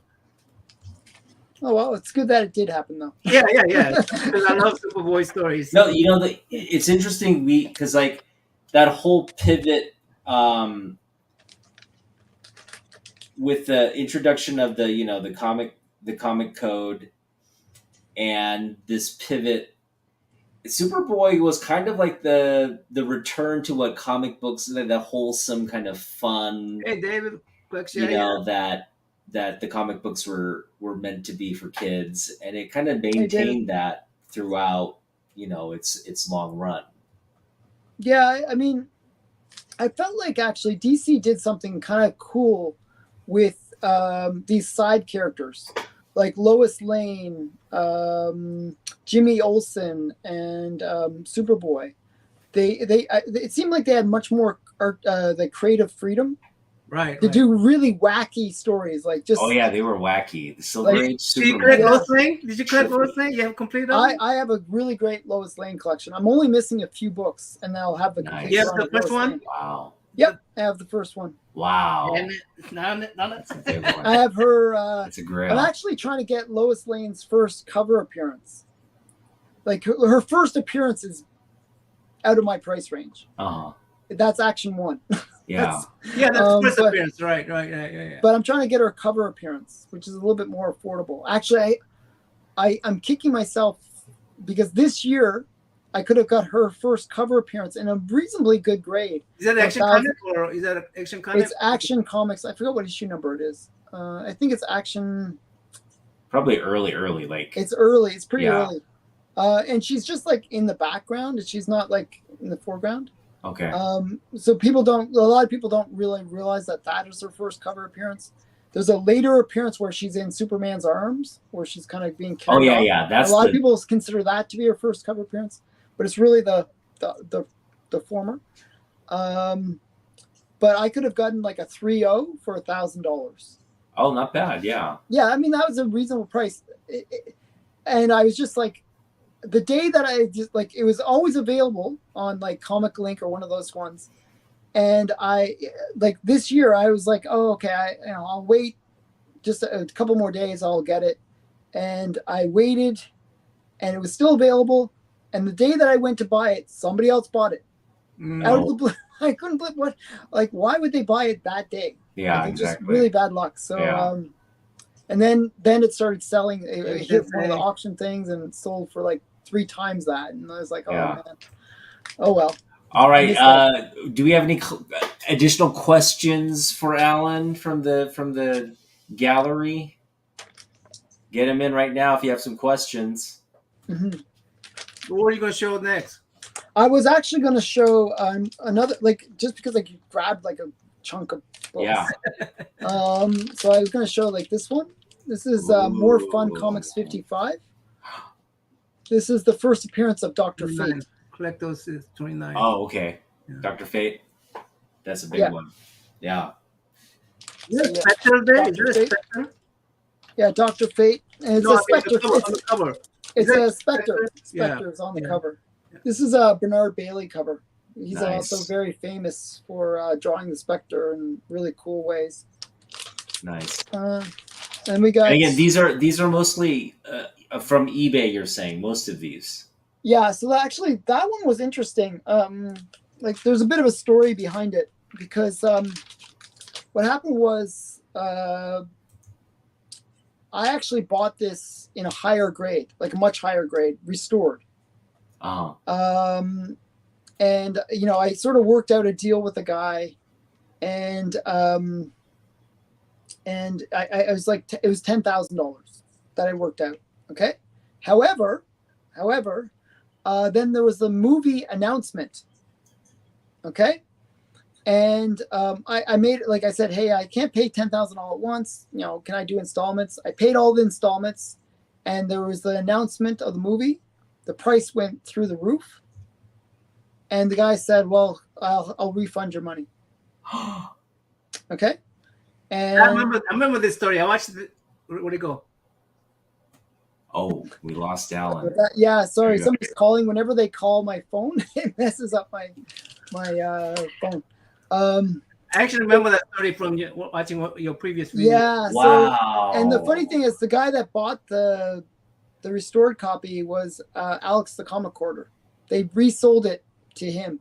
S3: Oh well, it's good that it did happen though.
S1: Yeah. Because I love Superboy stories.
S2: No, it's interesting because like that whole pivot with the introduction of the comic code and this pivot. Superboy was kind of like the return to what comic books, the wholesome kind of fun.
S1: Hey, David.
S2: That the comic books were meant to be for kids, and it kind of maintained that throughout, its long run.
S3: Yeah, I mean, I felt like actually DC did something kind of cool with these side characters, like Lois Lane, Jimmy Olsen, and Superboy. It seemed like they had much more the creative freedom.
S1: Right.
S3: To do really wacky stories, like just.
S2: Oh yeah, they were wacky. The Silver Age Superman.
S1: Did you collect Lois Lane? Did you collect Lois Lane? You have completed them?
S3: I have a really great Lois Lane collection. I'm only missing a few books, and then I'll have the complete.
S1: You have the first one?
S3: Lane.
S2: Wow.
S3: Yep, I have the first one.
S2: Wow.
S3: I have her.
S2: That's a grail.
S3: I'm actually trying to get Lois Lane's first cover appearance. Like her first appearance is out of my price range. That's Action 1.
S2: Yeah.
S1: That's first appearance. Right. Yeah.
S3: But I'm trying to get her cover appearance, which is a little bit more affordable. Actually, I'm kicking myself because this year I could have got her first cover appearance in a reasonably good grade.
S1: Is that Action Comic or is that Action Comic?
S3: It's Action Comics. I forgot what issue number it is. I think it's Action.
S2: Probably early. Like
S3: it's early. It's pretty early. And she's just like in the background, and she's not like in the foreground.
S2: Okay.
S3: So a lot of people don't really realize that is her first cover appearance. There's a later appearance where she's in Superman's arms, where she's kind of being carried off.
S2: Yeah. That's
S3: a lot of people consider that to be her first cover appearance, but it's really the former. But I could have gotten like a 3.0 for $1,000.
S2: Oh, not bad. Yeah.
S3: Yeah, I mean that was a reasonable price, and I was just like. The day that I just like, it was always available on like Comic Link or one of those ones. And I like this year I was like, oh, okay, I'll wait just a couple more days. I'll get it. And I waited and it was still available. And the day that I went to buy it, somebody else bought it. Out of the blue. I couldn't believe what, like, why would they buy it that day?
S2: Yeah,
S3: like,
S2: exactly.
S3: Just really bad luck. So, and then it started selling. It hit one of the auction things and it sold for like 3 times that, and I was like, oh man, oh well.
S2: All right. Do we have any additional questions for Alan from the gallery? Get them in right now if you have some questions.
S3: Mm-hmm.
S1: What are you going to show next?
S3: I was actually going to show another, like, just because I grabbed like a chunk of books.
S2: Yeah.
S3: So I was going to show like this one. This is More Fun Comics 55. This is the first appearance of Dr. Fate.
S1: Collect those 29.
S2: Oh, okay. Yeah. Dr. Fate. That's a big one. Yeah.
S1: Spectre there? Is there a Spectre?
S3: Yeah, Dr. Fate. And it's a Spectre.
S1: On the cover.
S3: It's a Spectre. Spectre is on the cover. Yeah. This is a Bernard Bailey cover. He's also very famous for drawing the Spectre in really cool ways.
S2: Nice.
S3: And we got...
S2: And again, these are mostly... from eBay, you're saying most of these.
S3: Yeah, so that one was interesting. Like there's a bit of a story behind it because what happened was I actually bought this in a higher grade, like a much higher grade, restored.
S2: Oh.
S3: And I sort of worked out a deal with a guy, and I was like, it was $10,000 that I worked out. Okay. However, then there was the movie announcement. Okay. And I made it, like I said, hey, I can't pay $10,000 all at once. Can I do installments? I paid all the installments, and there was the announcement of the movie. The price went through the roof. And the guy said, "Well, I'll refund your money." Okay. And
S1: I remember this story. I watched it. Where'd it go?
S2: Oh, we lost Alan.
S3: yeah, sorry,
S2: There you go.
S3: somebody's calling. Whenever they call my phone, it messes up my phone.
S1: I actually remember that story from watching your previous video.
S3: Yeah.
S2: Wow.
S3: So, and the funny thing is, the guy that bought the restored copy was Alex, the comic hoarder. They resold it to him.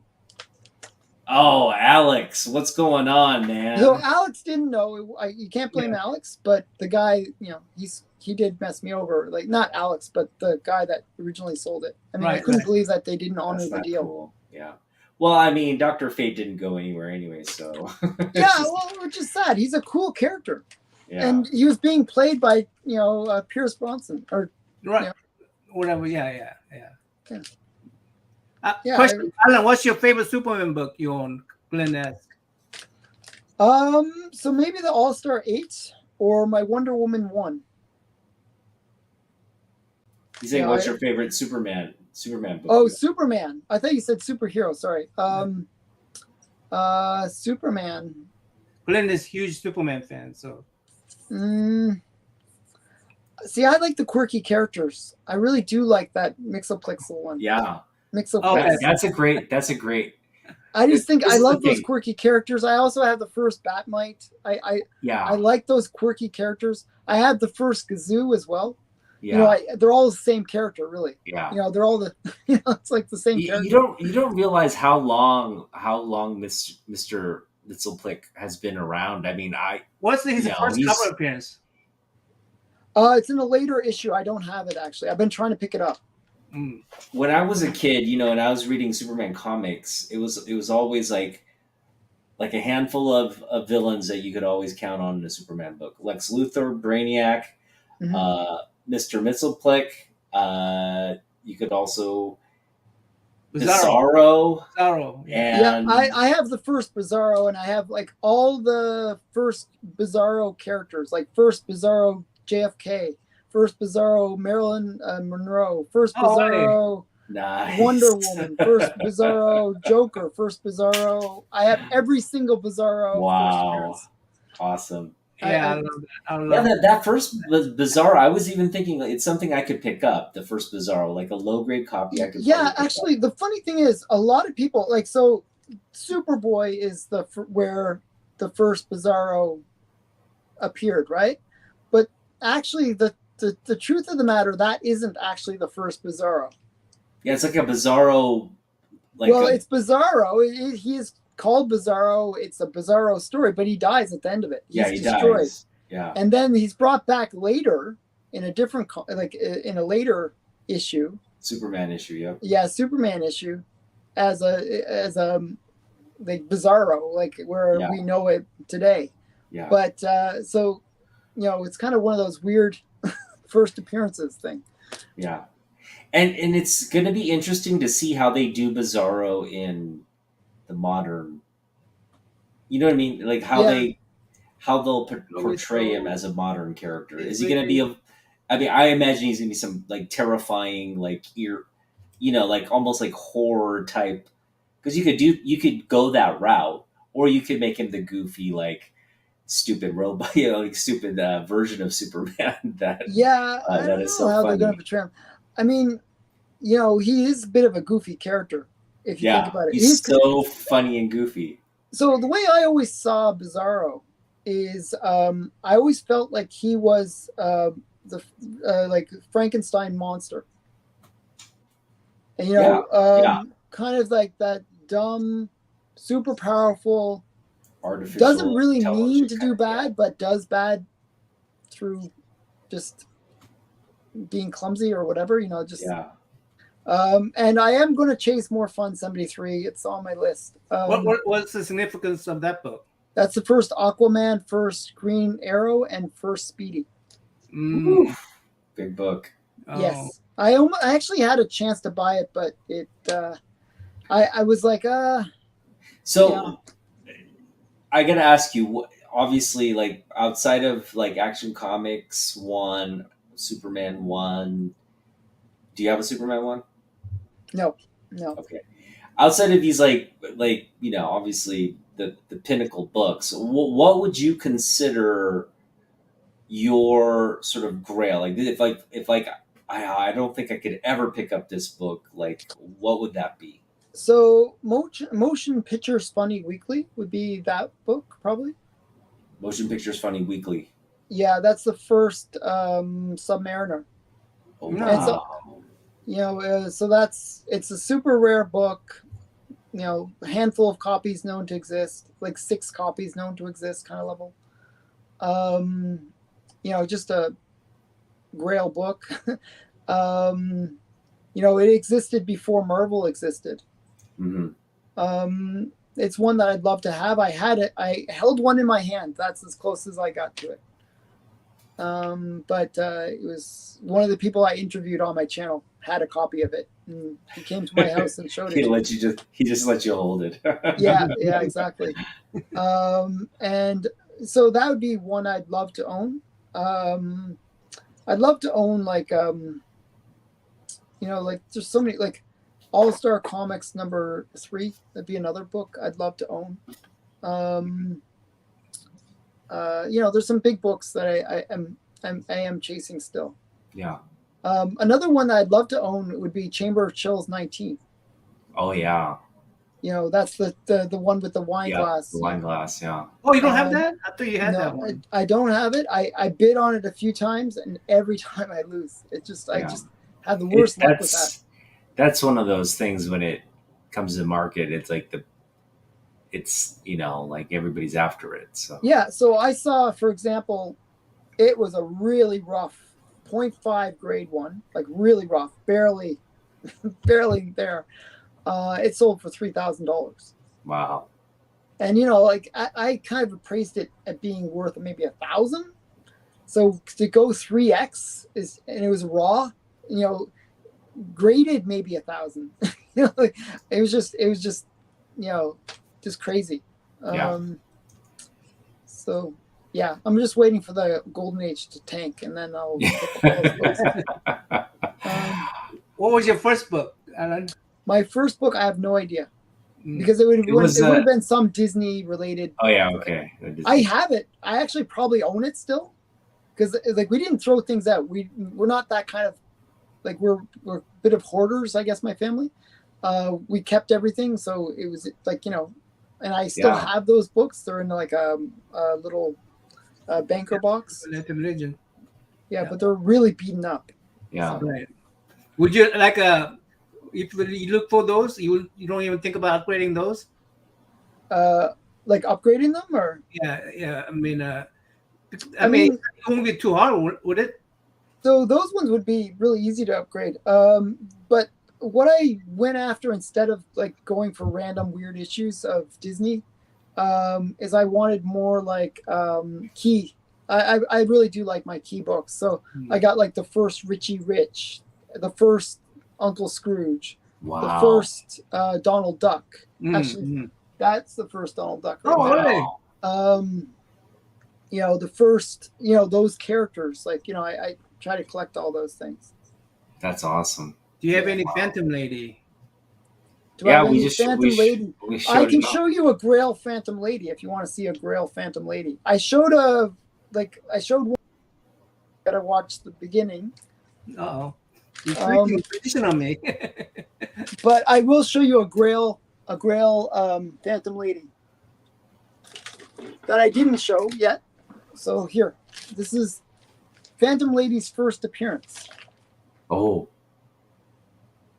S2: Oh, Alex, what's going on, man?
S3: So Alex didn't know. You can't blame Alex, but the guy, he did mess me over. Like, not Alex, but the guy that originally sold it. I mean, I couldn't believe that they didn't honor the deal.
S2: Cool. Yeah. Well, I mean, Dr. Fate didn't go anywhere anyway, so.
S3: Yeah, well, which is sad. He's a cool character.
S2: Yeah.
S3: And he was being played by, Pierce Bronson. Or,
S1: right. Whatever. Yeah.
S3: Yeah,
S1: question, Alan, what's your favorite Superman book you own? Glenn asked.
S3: So maybe the All-Star 8 or my Wonder Woman 1.
S2: He's saying, what's your favorite Superman book?
S3: Oh, Superman. I thought you said superhero. Sorry. Superman.
S1: Glenn is a huge Superman fan, so.
S3: See, I like the quirky characters. I really do like that Mixoplex one.
S2: Yeah.
S3: Mixoplex.
S2: That's a great.
S3: I just think I love those quirky characters. I also have the first Batmite. I like those quirky characters. I had the first Gazoo as well. Yeah. They're all the same character, really.
S2: Yeah.
S3: They're all it's like the same character.
S2: You don't realize how long Mr. Mxyzptlk has been around. I mean,
S1: what's his first cover appearance?
S3: It's in a later issue. I don't have it actually. I've been trying to pick it up.
S2: When I was a kid, and I was reading Superman comics, it was always like a handful of villains that you could always count on in a Superman book. Lex Luthor, Brainiac, Mr. Mxyzptlk. You could also Bizarro.
S3: And I have the first Bizarro, and I have like all the first Bizarro characters, like first Bizarro JFK, first Bizarro Marilyn Monroe, first Bizarro Wonder Woman, first Bizarro Joker, first Bizarro. I have every single Bizarro.
S2: Wow, awesome.
S1: Yeah, I love that.
S2: That first Bizarro, I was even thinking it's something I could pick up. The first Bizarro, like a low grade copy, I could.
S3: Yeah, actually, the funny thing is, a lot of people Superboy is where the first Bizarro appeared, right? But actually, the truth of the matter, that isn't actually the first Bizarro.
S2: Yeah, it's like a Bizarro.
S3: It's Bizarro. He is called Bizarro. It's a Bizarro story, but he dies at the end of it. He's destroyed.
S2: Dies. Yeah.
S3: And then he's brought back later in a different, in a later issue.
S2: Superman issue, yeah.
S3: Yeah, Superman issue, as a like Bizarro, like where we know it today.
S2: Yeah.
S3: But it's kind of one of those weird first appearances thing.
S2: Yeah. And it's going to be interesting to see how they do Bizarro in the modern, you know what I mean? Like how they'll portray him as a modern character. Is he going to be I imagine he's going to be some like terrifying, like like almost like horror type, because you could go that route, or you could make him the goofy, like stupid robot, like stupid version of Superman that
S3: I don't know how they're going to portray him. I mean, he is a bit of a goofy character if you think about it.
S2: He's so funny and goofy.
S3: So the way I always saw Bizarro is I always felt like he was the like Frankenstein monster. And kind of like that dumb, super powerful,
S2: artificial,
S3: doesn't really mean to do bad, but does bad through just being clumsy or whatever, and I am going to chase more Fun 73. It's on my list.
S1: What's the significance of that book?
S3: That's the first Aquaman, first Green Arrow, and first Speedy.
S2: Big book.
S3: Yes. I actually had a chance to buy it, but it I was like
S2: So I got to ask you, obviously, like outside of like Action Comics 1, Superman 1, do you have a Superman 1?
S3: No.
S2: Okay. outside of these like obviously the pinnacle books, what would you consider your sort of grail? Like if I don't think I could ever pick up this book, like what would that be?
S3: So Motion Pictures Funny Weekly would be that book probably.
S2: Motion Pictures Funny Weekly.
S3: Yeah, that's the first Submariner.
S2: Oh,
S3: wow. So it's a super rare book. A handful of copies known to exist, like 6 copies known to exist, kind of level. Just a grail book. It existed before Marvel existed.
S2: Mm-hmm.
S3: It's one that I'd love to have. I had it. I held one in my hand. That's as close as I got to it. But it was one of the people I interviewed on my channel had a copy of it. And he came to my house and showed it.
S2: He just let you hold it.
S3: Yeah, exactly. And so that would be one I'd love to own. I'd love to own like there's so many like All-Star Comics #3. That'd be another book I'd love to own. There's some big books that I am chasing still.
S2: Yeah.
S3: Another one that I'd love to own would be Chamber of Chills 19.
S2: Oh yeah.
S3: That's the one with the wine glass.
S2: The wine glass, yeah.
S1: Oh, you don't have that? I thought you had that one.
S3: I don't have it. I bid on it a few times, and every time I lose. I just have the worst luck with that.
S2: That's one of those things when it comes to market. It's like like everybody's after it. So
S3: yeah. So I saw, for example, it was a really rough 0.5 grade one, like really rough, barely there. It sold for $3,000.
S2: Wow.
S3: And I kind of appraised it at being worth maybe 1,000. So to go 3x and it was raw, graded maybe 1,000. It was just just crazy. So yeah, I'm just waiting for the golden age to tank, and then I'll pick up all those books.
S1: What was your first book, Alan?
S3: My first book, I have no idea, because it would have been some Disney related.
S2: Oh yeah, okay.
S3: I have it. I actually probably own it still, because we didn't throw things out. We're not that kind of we're a bit of hoarders, I guess. My family, we kept everything, so it was and I still have those books. They're in like a little banker box. Yeah, but they're really beaten up.
S2: Yeah.
S3: So.
S1: Right. Would you if you look for those, you don't even think about upgrading those?
S3: Like upgrading them, or?
S1: Yeah. I mean, it won't be too hard, would it?
S3: So those ones would be really easy to upgrade. But what I went after instead of going for random weird issues of Disney, is I wanted more like Key. I really do like my Key books. So I got the first Richie Rich, the first Uncle Scrooge, the first Donald Duck. Actually, that's the first Donald Duck.
S1: Really?
S3: The first, those characters. I try to collect all those things.
S2: That's awesome.
S1: Do you have any Phantom Lady?
S3: Phantom Lady? I can show you a Grail Phantom Lady if you want to see a Grail Phantom Lady. I showed one. Gotta watch the beginning.
S1: Uh-oh. You're freaking position on me.
S3: But I will show you a Grail Phantom Lady that I didn't show yet. So here, this is Phantom Lady's first appearance.
S2: Oh.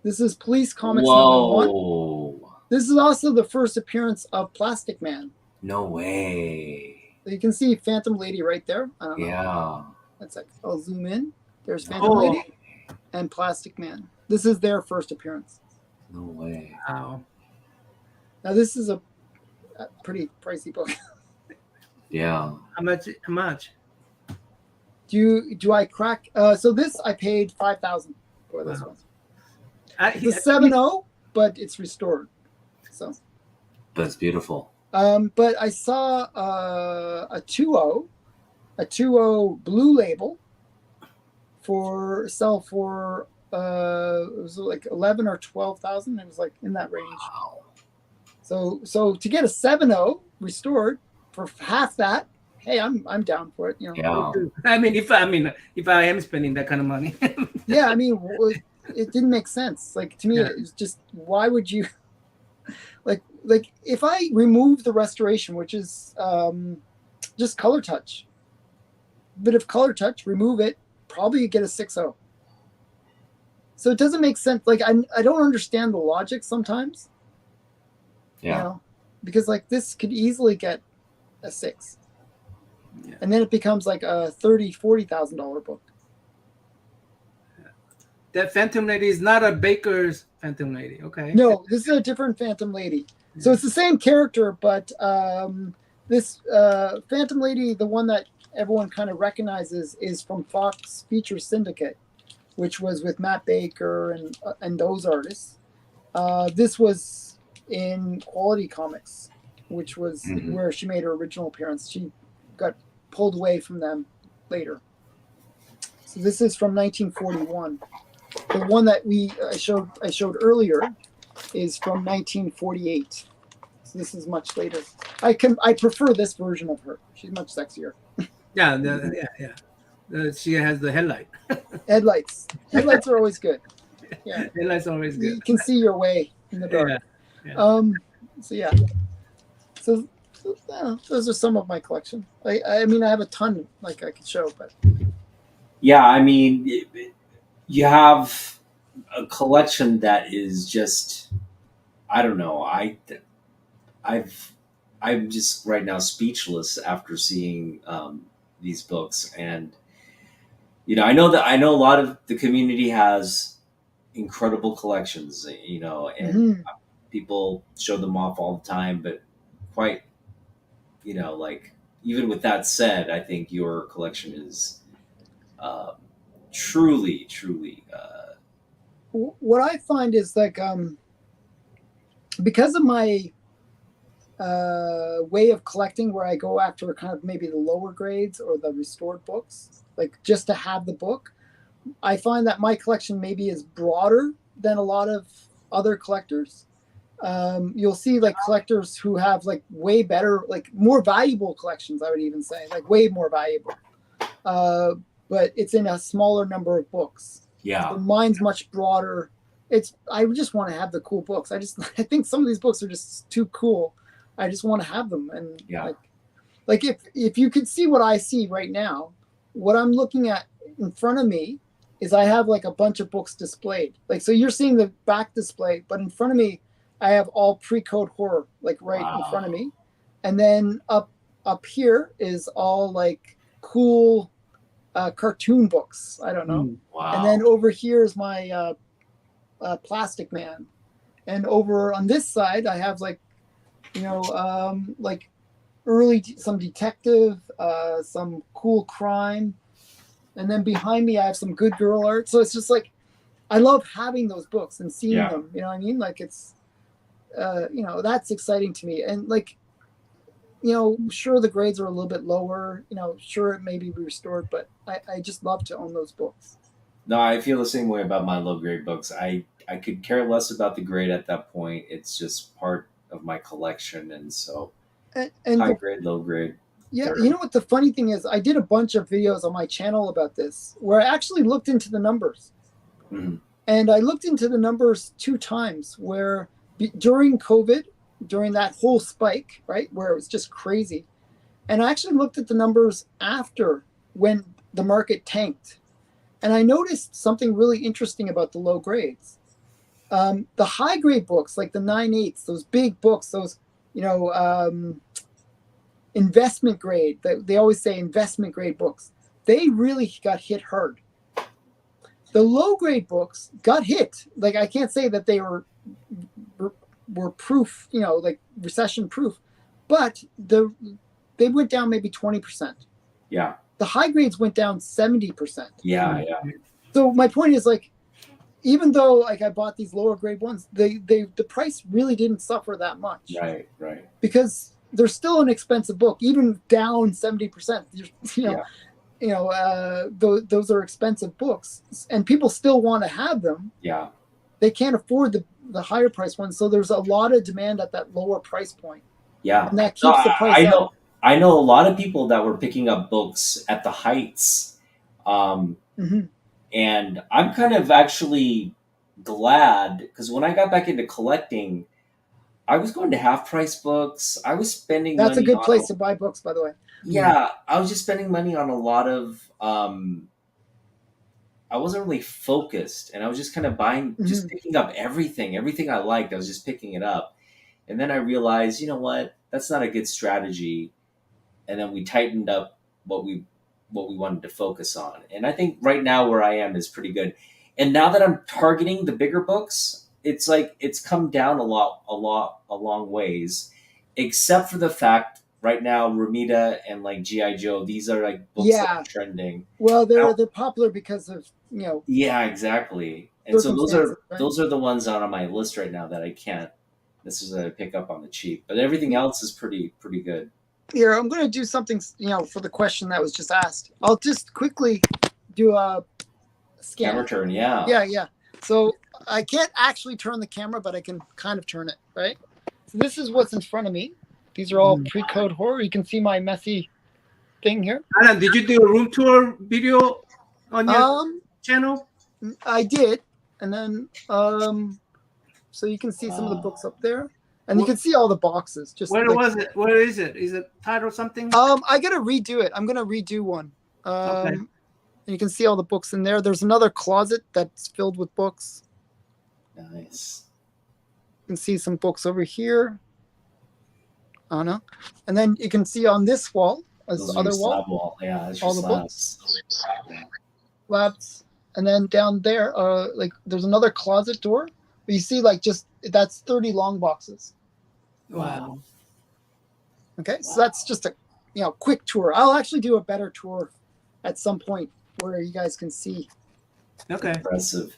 S3: This is Police Comics #1. This is also the first appearance of Plastic Man.
S2: No way.
S3: So you can see Phantom Lady right there. I don't know.
S2: Yeah.
S3: That's I'll zoom in. There's Phantom Lady and Plastic Man. This is their first appearance.
S2: No way.
S1: Wow.
S3: Now this is a pretty pricey book.
S2: Yeah.
S1: How much?
S3: Do I crack? So this I paid $5,000 for this one. It's a 7.0, but it's restored. So.
S2: That's beautiful.
S3: But I saw a 2.0 blue label sell for it was like 11 or 12,000. It was like in that range.
S2: Wow.
S3: So to get a 7.0 restored for half that, hey, I'm down for it. You know.
S2: Yeah.
S1: I mean, if I am spending that kind of money.
S3: Yeah, I mean, it didn't make sense. Like to me,
S1: Yeah.
S3: it was just, why would you? Like if I remove the restoration, which is just color touch, bit of color touch, remove it, probably you get a 6.0. So it doesn't make sense. Like I don't understand the logic sometimes.
S2: Yeah.
S3: You know, because like this could easily get a 6.
S1: Yeah.
S3: And then it becomes like a $30,000-$40,000 book.
S1: That Phantom Lady is not a Baker's Phantom Lady. Okay.
S3: No, this is a different Phantom Lady.
S1: Yeah.
S3: So it's the same character, but this Phantom Lady, the one that everyone kind of recognizes, is from Fox Feature Syndicate, which was with Matt Baker and those artists. This was in Quality Comics, which was where she made her original appearance. She got pulled away from them later. So this is from 1941. The one that I showed earlier is from 1948. So this is much later. I prefer this version of her. She's much sexier.
S1: Yeah. She has the headlight.
S3: Headlights are always good. Yeah.
S1: Headlights always good.
S3: You can see your way in the dark.
S1: Yeah.
S3: So yeah. So those are some of my collection. I mean, I have a ton like I could show, but
S2: Yeah, I mean, you have a collection that is just, I don't know. I'm just right now speechless after seeing these books, and I know a lot of the community has incredible collections, and people show them off all the time, but quite, like, even with that said, I think your collection is truly
S3: what I find is like because of my way of collecting, where I go after kind of maybe the lower grades or the restored books, like just to have the book, I find that my collection maybe is broader than a lot of other collectors. You'll see like collectors who have like way better, like more valuable collections, I would even say, like way more valuable, but it's in a smaller number of books.
S2: Yeah.
S3: So mine's much broader. I just want to have the cool books. I think some of these books are just too cool. I just want to have them. And
S2: yeah.
S3: like if you could see what I see right now, what I'm looking at in front of me is I have like a bunch of books displayed. Like, so you're seeing the back display, but in front of me, I have all pre-code horror, like right in front of me. And then up here is all like cool cartoon books. I don't know.
S2: Wow.
S3: And then over here is my Plastic Man. And over on this side, I have like, like some detective, some cool crime. And then behind me, I have some good girl art. So it's just like, I love having those books and seeing them. You know what I mean? Like it's, that's exciting to me. And like, sure, the grades are a little bit lower, sure, it may be restored, but I just love to own those books.
S2: No, I feel the same way about my low grade books. I could care less about the grade at that point. It's just part of my collection. And so
S3: and
S2: high grade, low grade.
S3: Yeah, you know what the funny thing is? I did a bunch of videos on my channel about this where I actually looked into the numbers.
S2: Mm-hmm.
S3: And I looked into the numbers 2 times where during COVID, during that whole spike, right, where it was just crazy. And I actually looked at the numbers after when the market tanked. And I noticed something really interesting about the low grades. The high grade books, like the 9/8, those big books, those, investment grade, they always say investment grade books, they really got hit hard. The low grade books got hit. Like, I can't say that they were proof, like recession proof, but they went down maybe 20%.
S2: Yeah.
S3: The high grades went down 70%.
S2: Yeah.
S3: So my point is, like, even though like I bought these lower grade ones, the price really didn't suffer that much.
S2: Right.
S3: Because they're still an expensive book, even down 70%. those are expensive books, and people still want to have them.
S2: Yeah.
S3: They can't afford the higher price ones, so there's a lot of demand at that lower price point.
S2: Yeah.
S3: And that
S2: No,
S3: keeps the price up.
S2: I know a lot of people that were picking up books at the heights.
S3: Mhm.
S2: And I'm kind of actually glad because when I got back into collecting, I was going to half price books. I was spending
S3: That's a
S2: money
S3: good
S2: on
S3: place to buy books, by the way.
S2: yeah, I was just spending money on a lot of I wasn't really focused and I was just kind of buying just
S3: Mhm.
S2: picking up everything I liked. I was just picking it up. And then I realized, you know what? That's not a good strategy. And then we tightened up what we wanted to focus on. And I think right now where I am is pretty good. And now that I'm targeting the bigger books, it's like it's come down a long ways, except for the fact right now Ramita and like GI Joe, these are like books that
S3: Yeah.
S2: are trending.
S3: Well,
S2: Now,
S3: they're popular because of
S2: yeah, exactly. And so
S3: circumstances, right?
S2: those are the ones out on my list right now that I can't necessarily pick up on the cheap. But everything else is pretty good.
S3: Here, I'm going to do something, for the question that was just asked. I'll just quickly do a scan.
S2: Camera turn, yeah.
S3: Yeah. So I can't actually turn the camera, but I can kind of turn it, right? So this is what's in front of me. These are all pre-code horror. You can see my messy thing here.
S1: Alan, did you do a room tour video on your channel?
S3: I did, and then so you can see some of the books up there, and you can see all the boxes. Just
S1: where was it? Where is it? Is it titled something?
S3: I gotta redo it. I'm gonna redo one.
S1: Okay.
S3: And you can see all the books in there. There's another closet that's filled with books.
S2: Nice.
S3: You can see some books over here. Oh no. And then you can see on this wall, as the other wall.
S2: Yeah, that's
S3: all
S2: your
S3: the
S2: slabs.
S3: Slabs. And then down there, like there's another closet door. But you see, like that's 30 long boxes.
S1: Wow.
S3: Okay, so that's just a quick tour. I'll actually do a better tour at some point where you guys can see.
S1: Okay.
S2: Impressive.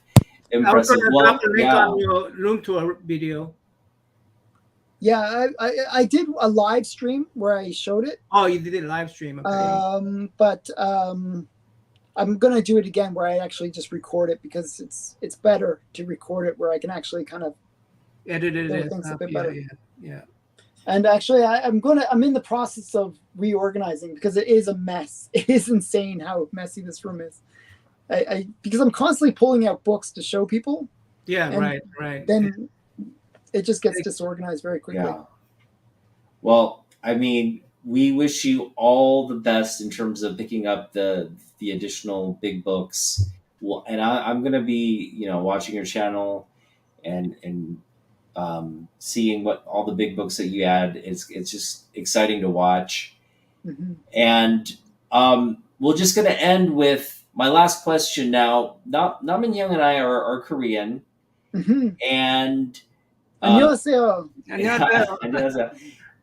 S1: I was going to
S2: Well,
S1: drop the link
S2: yeah.
S1: on your room tour video.
S3: Yeah, I did a live stream where I showed it.
S1: Oh, you did a live stream. Okay.
S3: But I'm gonna do it again where I actually just record it because it's better to record it where I can actually kind of
S1: edit it
S3: things a bit better.
S1: Yeah.
S3: And actually, I'm in the process of reorganizing because it is a mess. It is insane how messy this room is. Because I'm constantly pulling out books to show people.
S1: Yeah, right.
S3: Then it just gets disorganized very quickly.
S2: Yeah. Well, I mean, we wish you all the best in terms of picking up the additional big books. Well, and I'm gonna be watching your channel and seeing what all the big books that you add. It's just exciting to watch.
S3: Mm-hmm.
S2: And we're just gonna end with my last question now. Namin Young and I are Korean,
S3: Mm-hmm.
S2: and
S3: 안녕하세요.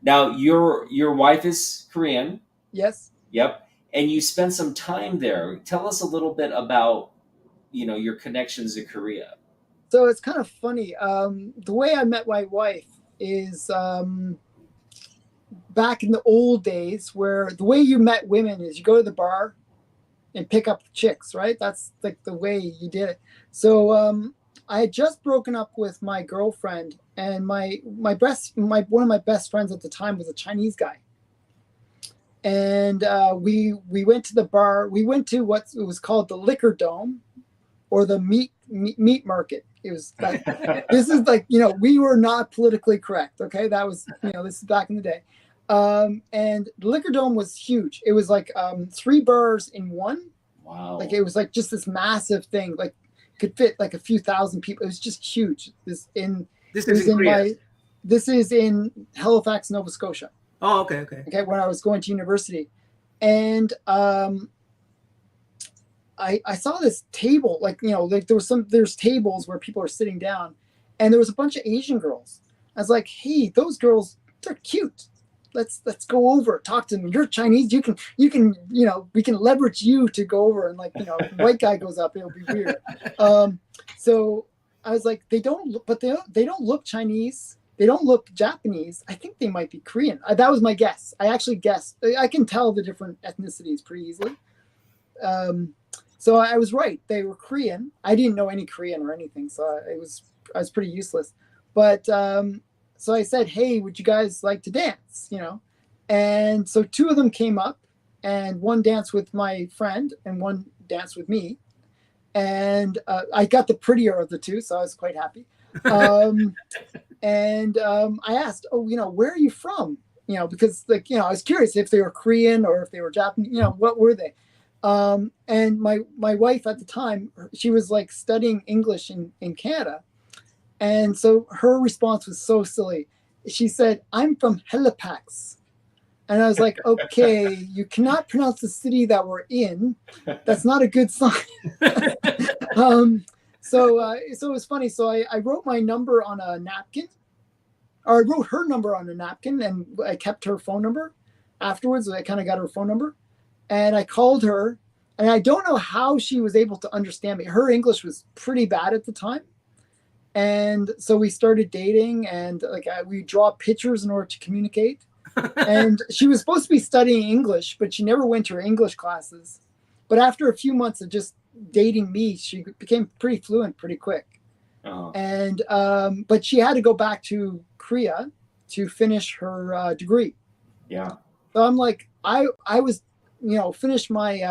S2: now your wife is Korean.
S3: Yes.
S2: Yep. And you spent some time there. Tell us a little bit about your connections in Korea.
S3: So it's kind of funny. The way I met my wife is back in the old days where the way you met women is you go to the bar and pick up chicks, right? That's like the way you did it. So I had just broken up with my girlfriend, and one of my best friends at the time was a Chinese guy. And we went to the bar. We went to what it was called the Liquor Dome, or the meat market. It was like, this is like we were not politically correct. Okay, that was this is back in the day. And the Liquor Dome was huge. It was like 3 bars in one.
S2: Wow!
S3: Like it was like just this massive thing. Like could fit like a few thousand people. It was just huge. This is in Halifax, Nova Scotia.
S1: Oh, okay.
S3: Okay, when I was going to university, and I saw this table, like there's tables where people are sitting down, and there was a bunch of Asian girls. I was like, hey, those girls, they're cute. Let's go over, talk to them. You're Chinese, you can we can leverage you to go over, and white guy goes up, it'll be weird. So I was like, they don't look Chinese. They don't look Japanese. I think they might be Korean. That was my guess. I actually guessed. I can tell the different ethnicities pretty easily. So I was right. They were Korean. I didn't know any Korean or anything, so I was pretty useless. But so I said, "Hey, would you guys like to dance?" And so two of them came up, and one danced with my friend, and one danced with me. And I got the prettier of the two, so I was quite happy. And I asked, "Oh, where are you from?" Because I was curious if they were Korean or if they were Japanese. What were they? And my wife at the time, she was like studying English in Canada. And so her response was so silly. She said, "I'm from Halifax." And I was like, "Okay, you cannot pronounce the city that we're in. That's not a good sign." So it was funny. So I wrote my number on a napkin, or I wrote her number on a napkin, and I kept her phone number afterwards. I kind of got her phone number. And I called her, and I don't know how she was able to understand me. Her English was pretty bad at the time. And so we started dating, and we draw pictures in order to communicate. And she was supposed to be studying English, but she never went to her English classes. But after a few months of just dating me, she became pretty fluent pretty quick.
S2: Oh.
S3: And but she had to go back to Korea to finish her degree.
S2: Yeah.
S3: So I'm like, I was, finished my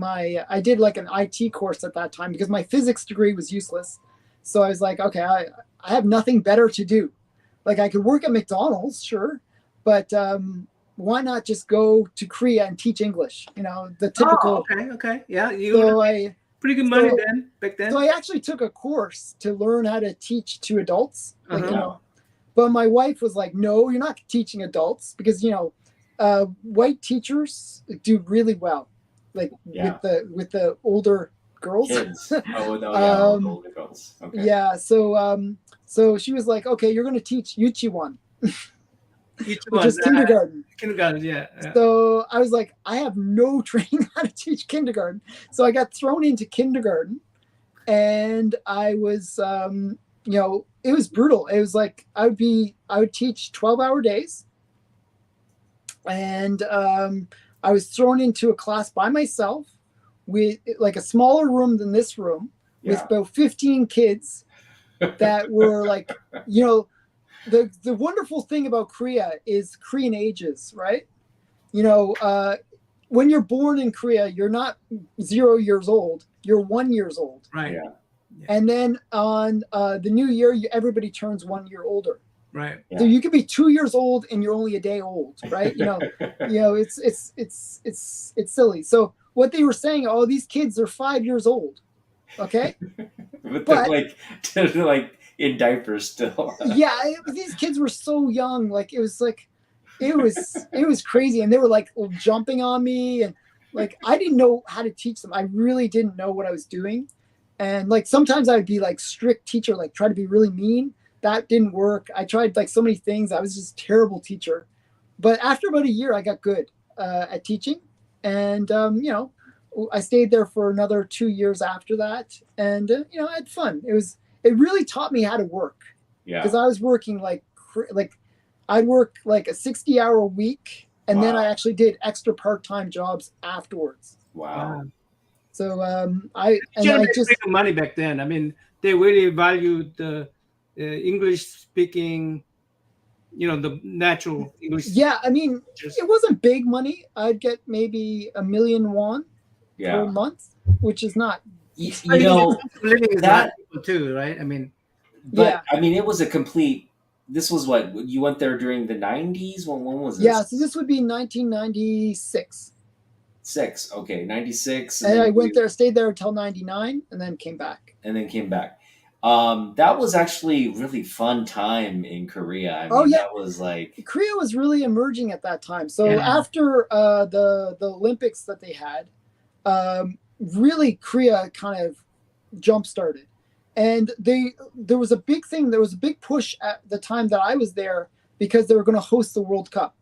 S3: I did like an IT course at that time because my physics degree was useless. So I was like, okay, I have nothing better to do. Like I could work at McDonald's, sure, but why not just go to Korea and teach English? The typical.
S1: Oh, okay, yeah. Pretty good money back then.
S3: So I actually took a course to learn how to teach to adults,
S2: Uh-huh.
S3: But my wife was like, "No, you're not teaching adults because white teachers do really well, with the older girls."
S2: Kids. Oh no, yeah, older girls. Okay.
S3: Yeah. So she was like, "Okay, you're going to teach Yuchiwan." Which is kindergarten.
S1: Kindergarten, yeah.
S3: So I was like, I have no training how to teach kindergarten. So I got thrown into kindergarten, and I was, it was brutal. It was like I would teach 12-hour days, and I was thrown into a class by myself with like a smaller room than this room with about 15 kids that were like, the wonderful thing about Korea is Korean ages, right? When you're born in Korea, you're not 0 years old, you're 1 year old.
S1: Right.
S2: Yeah.
S3: And then on the new year, everybody turns 1 year older.
S1: Right.
S2: Yeah.
S3: So you could be 2 years old and you're only a day old, right? It's silly. So what they were saying, oh, these kids are 5 years old. Okay.
S2: but they're like in diapers still.
S3: Yeah, these kids were so young. Like it was crazy, and they were like jumping on me, and like I didn't know how to teach them. I really didn't know what I was doing, and like sometimes I'd be like strict teacher, like try to be really mean. That didn't work. I tried like so many things. I was just a terrible teacher. But after about a year, I got good at teaching, and I stayed there for another 2 years after that, and I had fun. It really taught me how to work.
S2: Yeah.
S3: Because I was working like I'd work like a 60-hour week, and then I actually did extra part-time jobs afterwards.
S2: Wow.
S3: So
S1: just money back then. I mean, they really valued the English speaking, the natural English.
S3: Yeah, I mean, it wasn't big money. I'd get maybe 1 million won per month, which is not.
S1: Living is not people too, right? I mean,
S2: I mean, it was a complete. This was what you went there during the 90s. When was this?
S3: Yeah, so this would be 1996.
S2: 96.
S3: And I went there, stayed there until 99, and then came back.
S2: That was actually a really fun time in Korea. I mean, that was like
S3: Korea was really emerging at that time. So after the Olympics that they had, really Korea kind of jump started, and there was a big thing. There was a big push at the time that I was there because they were going to host the World Cup,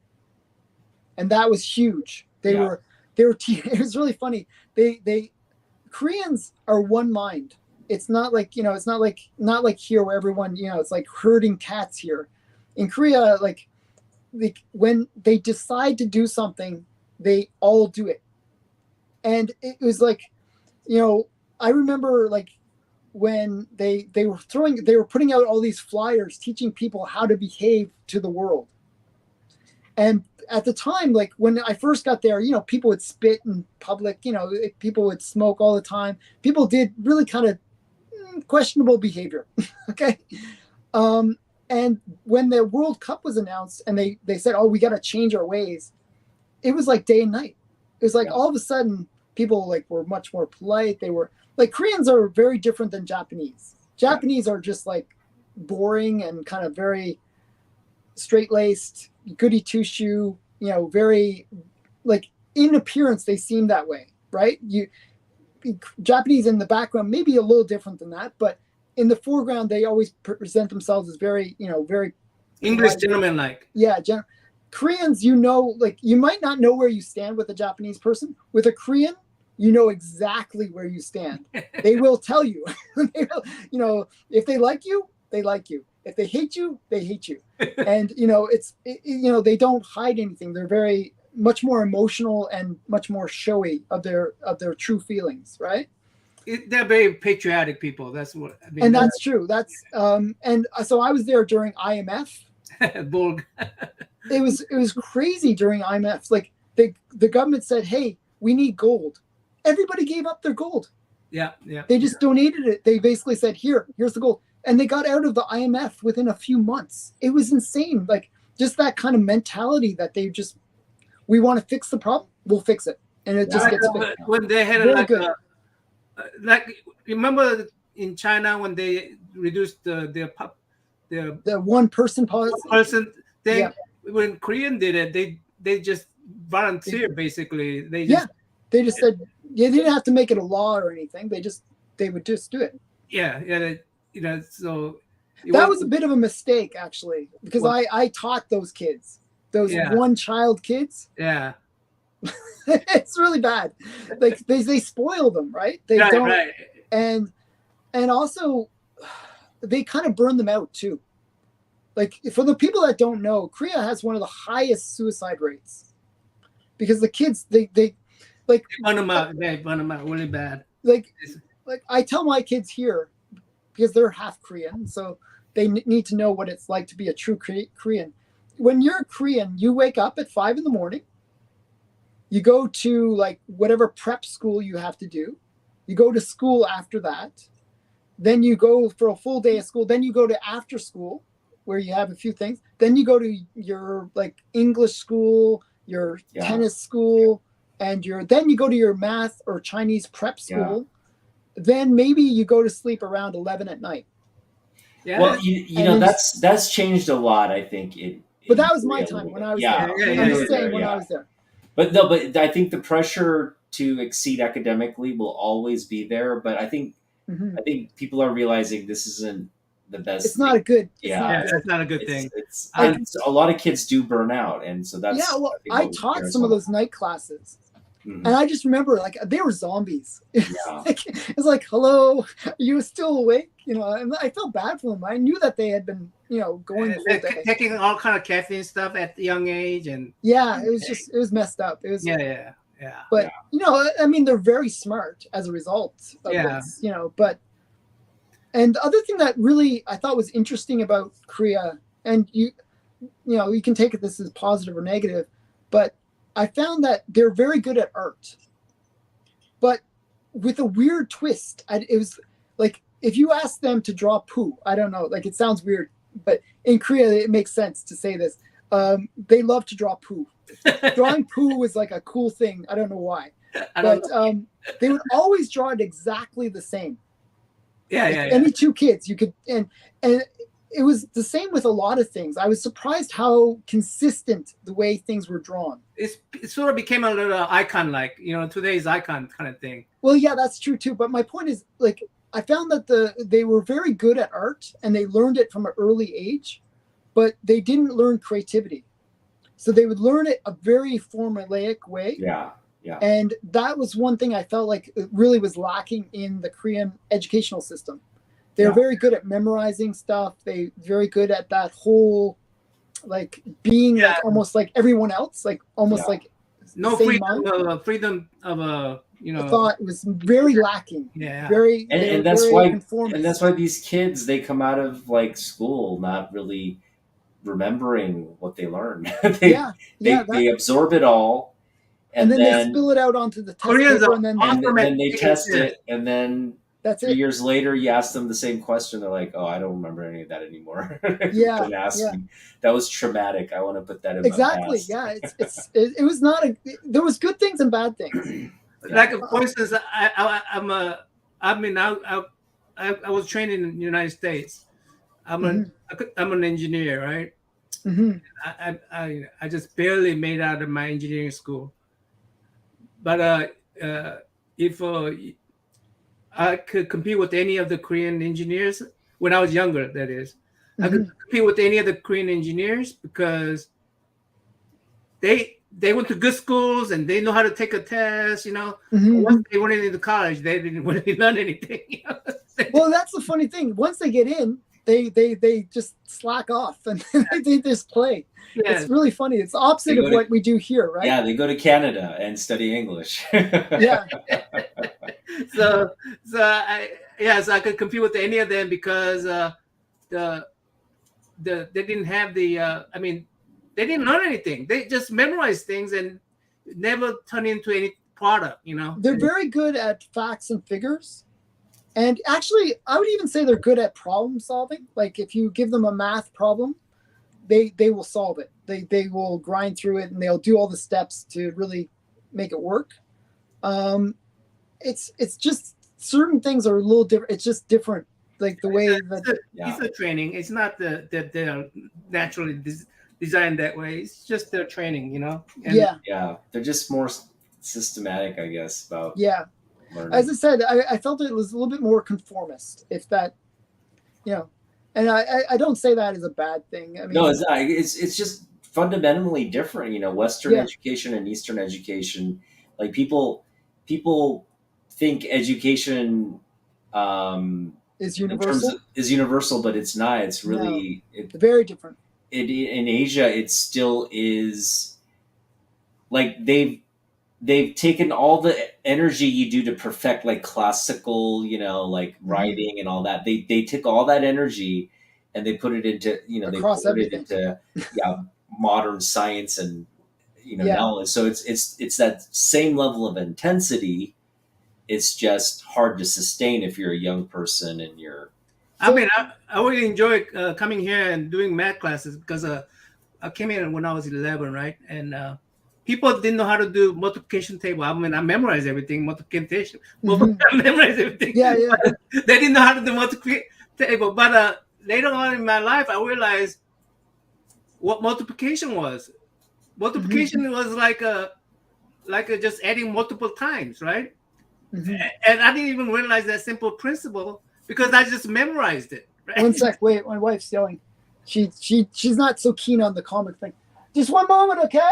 S3: and that was huge. They were. It was really funny. They Koreans are one mind. It's not like it's not like here where everyone it's like herding cats here. In Korea, like when they decide to do something, they all do it. And it was like, I remember like when they were putting out all these flyers teaching people how to behave to the world. And at the time, like when I first got there, people would spit in public, people would smoke all the time. People did really kind of questionable behavior. Okay. And when the World Cup was announced and they said, oh, we got to change our ways, it was like day and night. It was like all of a sudden people like were much more polite. They were like, Koreans are very different than Japanese. Japanese are just like boring and kind of very straight-laced, goody two-shoe, very like in appearance they seem that way, right? Japanese in the background maybe a little different than that, but in the foreground they always present themselves as very very
S1: English gentleman like.
S3: Yeah, Koreans, like you might not know where you stand with a Japanese person. With a Korean, you know exactly where you stand. They will tell you. They will, if they like you, they like you. If they hate you, they hate you. And they don't hide anything. They're very much more emotional and much more showy of their true feelings, right?
S1: They're very patriotic people. That's what I mean.
S3: And that's true. That's and so I was there during IMF.
S1: Borg.
S3: It was crazy during IMF. Like the government said, "Hey, we need gold." Everybody gave up their gold.
S1: Yeah.
S3: They just donated it. They basically said, here's the gold. And they got out of the IMF within a few months. It was insane. Like just that kind of mentality that we want to fix the problem, we'll fix it. And it just gets fixed.
S1: When they had like remember in China when they reduced the
S3: one person policy.
S1: Person thing. Yeah. When Korean did it, they just volunteered basically. They just said they didn't have to make it a law or anything. They would just do it. Yeah. So
S3: that was a bit of a mistake actually, because I taught those kids, those one child kids.
S1: Yeah.
S3: It's really bad. Like they spoil them, right? They don't,
S1: right.
S3: And also they kind of burn them out too. Like for the people that don't know, Korea has one of the highest suicide rates because the kids they like
S1: burn them out. They burn them out really bad.
S3: Like I tell my kids here, because they're half Korean, so they need to know what it's like to be a true Korean. When you're Korean, you wake up at 5 a.m. You go to like whatever prep school you have to do. You go to school after that. Then you go for a full day of school. Then you go to after school where you have a few things. Then you go to your like English school, your tennis school, and then you go to your math or Chinese prep school. Then maybe you go to sleep around 11 at night.
S2: Yeah. Well, that's changed a lot, I think.
S3: But that was my time when I was there. I'm just saying when I was there.
S2: But no, but I think the pressure to exceed academically will always be there. But I think people are realizing this isn't the best.
S3: It's not a good.
S1: It's not a good thing.
S2: It's a lot of kids do burn out, and so that's.
S3: Yeah, well, I taught some of those night classes. Mm-hmm. And I just remember, like, they were zombies. Yeah. It's like, hello, are you still awake? And I felt bad for them. I knew that they had been, going the whole day.
S1: Taking all kind of caffeine stuff at the young age. And
S3: it was messed up. It was.
S1: Yeah.
S3: But, I mean, they're very smart as a result of this, but. And the other thing that really I thought was interesting about Korea, and you can take this as positive or negative, but I found that they're very good at art, but with a weird twist. It was like, if you ask them to draw poo, I don't know, like it sounds weird, but in Korea, it makes sense to say this. They love to draw poo. Drawing poo was like a cool thing. I don't know why, but they would always draw it exactly the same.
S1: Yeah.
S3: Any two kids you could, and it was the same with a lot of things. I was surprised how consistent the way things were drawn.
S1: It sort of became a little icon, like, today's icon kind of thing.
S3: Well, yeah, that's true too. But my point is, like, I found that they were very good at art and they learned it from an early age, but they didn't learn creativity. So they would learn it a very formulaic way.
S2: Yeah.
S3: And that was one thing I felt like it really was lacking in the Korean educational system. They're very good at memorizing stuff. They're very good at that whole, like, being like almost like everyone else, like almost like
S1: no freedom of you
S3: I
S1: know.
S3: thought it was very lacking.
S1: Yeah.
S3: Very, they
S2: and
S3: were
S2: that's
S3: very
S2: why
S3: conformist.
S2: and that's why these kids, they come out of like school not really remembering what they learned.
S3: Yeah, yeah,
S2: they absorb it all,
S3: and
S2: and
S3: then they
S2: then
S3: spill it out onto the test
S1: Koreans
S3: paper,
S1: are
S3: and then
S1: awesome at
S2: then they
S1: taking
S2: test
S1: tests.
S2: it, and then
S3: that's
S2: 3
S3: it.
S2: years later you ask them the same question, they're like, oh, I don't remember any of that anymore.
S3: Yeah,
S2: Don't ask
S3: yeah.
S2: me. That was traumatic. I want to put that in
S3: Exactly.
S2: my past.
S3: Yeah, it was not a. There was good things and bad things.
S1: Like for instance, I was trained in the United States. I'm an engineer, right?
S3: Mm-hmm.
S1: I just barely made out of my engineering school. But if I could compete with any of the Korean engineers when I was younger, that is, I could compete with any of the Korean engineers because they went to good schools and they know how to take a test. You know, once they went into college, they didn't really learn anything. You know?
S3: Well, that's the funny thing. Once they get in, they just slack off and they just play.
S1: Yes.
S3: It's really funny. It's the opposite of what we do here, right?
S2: Yeah, they go to Canada and study English.
S3: Yeah.
S1: So I could compete with any of them because they didn't have the I mean, they didn't learn anything. They just memorized things and never turn into any product, you know.
S3: They're very good at facts and figures. And actually, I would even say they're good at problem solving. Like if you give them a math problem, they will solve it. They will grind through it and they'll do all the steps to really make it work. It's just certain things are a little different. It's just different, like the way that
S1: it's a training. It's not that they're naturally designed that way. It's just their training, you know. And
S2: yeah, they're just more systematic, I guess. About learning.
S3: As I said, I felt it was a little bit more conformist, if that, you know, and I don't say that as a bad thing. I mean,
S2: no, it's not. It's just fundamentally different, you know. Western education and Eastern education, like people think education
S3: is universal.
S2: Is universal, but it's not. It's really
S3: very different.
S2: In Asia, it still is. Like they've taken all the energy you do to perfect like classical, you know, like writing and all that. They took all that energy and they put it into, you know,
S3: across
S2: they put it into modern science and, you know, knowledge. So it's that same level of intensity. It's just hard to sustain if you're a young person and you're.
S1: I mean, I really enjoy coming here and doing math classes because I came in when I was 11, right? And people didn't know how to do multiplication table. I mean, I memorized everything, multiplication. I memorized everything.
S3: Yeah.
S1: They didn't know how to do multiplication table. But later on in my life, I realized what multiplication was. Multiplication was like a just adding multiple times, right? And I didn't even realize that simple principle because I just memorized it. Right?
S3: One sec, wait, my wife's yelling. She's not so keen on the comic thing. Just one moment, okay?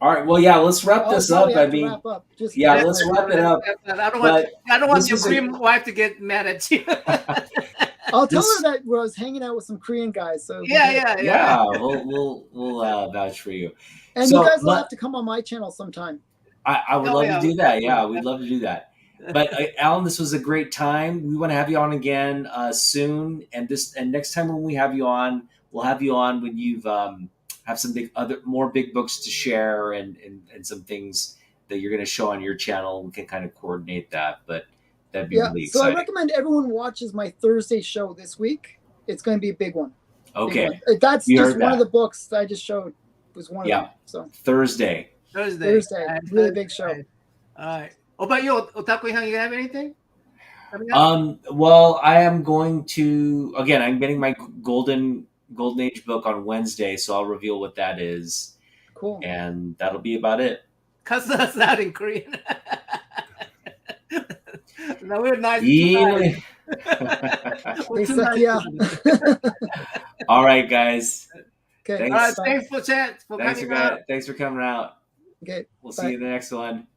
S2: All right. Well, yeah. Let's wrap this up. I mean,
S3: wrap up.
S2: Let's wrap it up.
S1: I don't want your Korean wife to get mad at you.
S3: I'll tell her that I was hanging out with some Korean guys. So
S2: yeah. We'll vouch for you.
S3: And you guys will have to come on my channel sometime.
S2: I would love to do that. Yeah, we'd love to do that. But Alan, this was a great time. We want to have you on again soon. And next time when we have you on, we'll have you on when you've have some more big books to share and some things that you're going to show on your channel. We can kind of coordinate that, but that'd be really exciting.
S3: So I recommend everyone watches my Thursday show this week. It's going to be a big one.
S2: Okay.
S3: Big one. That's just one of the books that I just showed was one of them. So
S1: Thursday.
S3: Really big show.
S1: All right. What about you, Otaku Hyung? You have anything?
S2: Well, I am going to, again, I'm getting my Golden Age book on Wednesday, so I'll reveal what that is.
S3: Cool.
S2: And that'll be about it.
S1: Cuss us out in Korean. No, we're nice.
S2: All right, guys.
S3: Okay.
S1: Thanks. All right, thanks for
S2: coming out.
S3: Okay.
S2: We'll see you in the next one.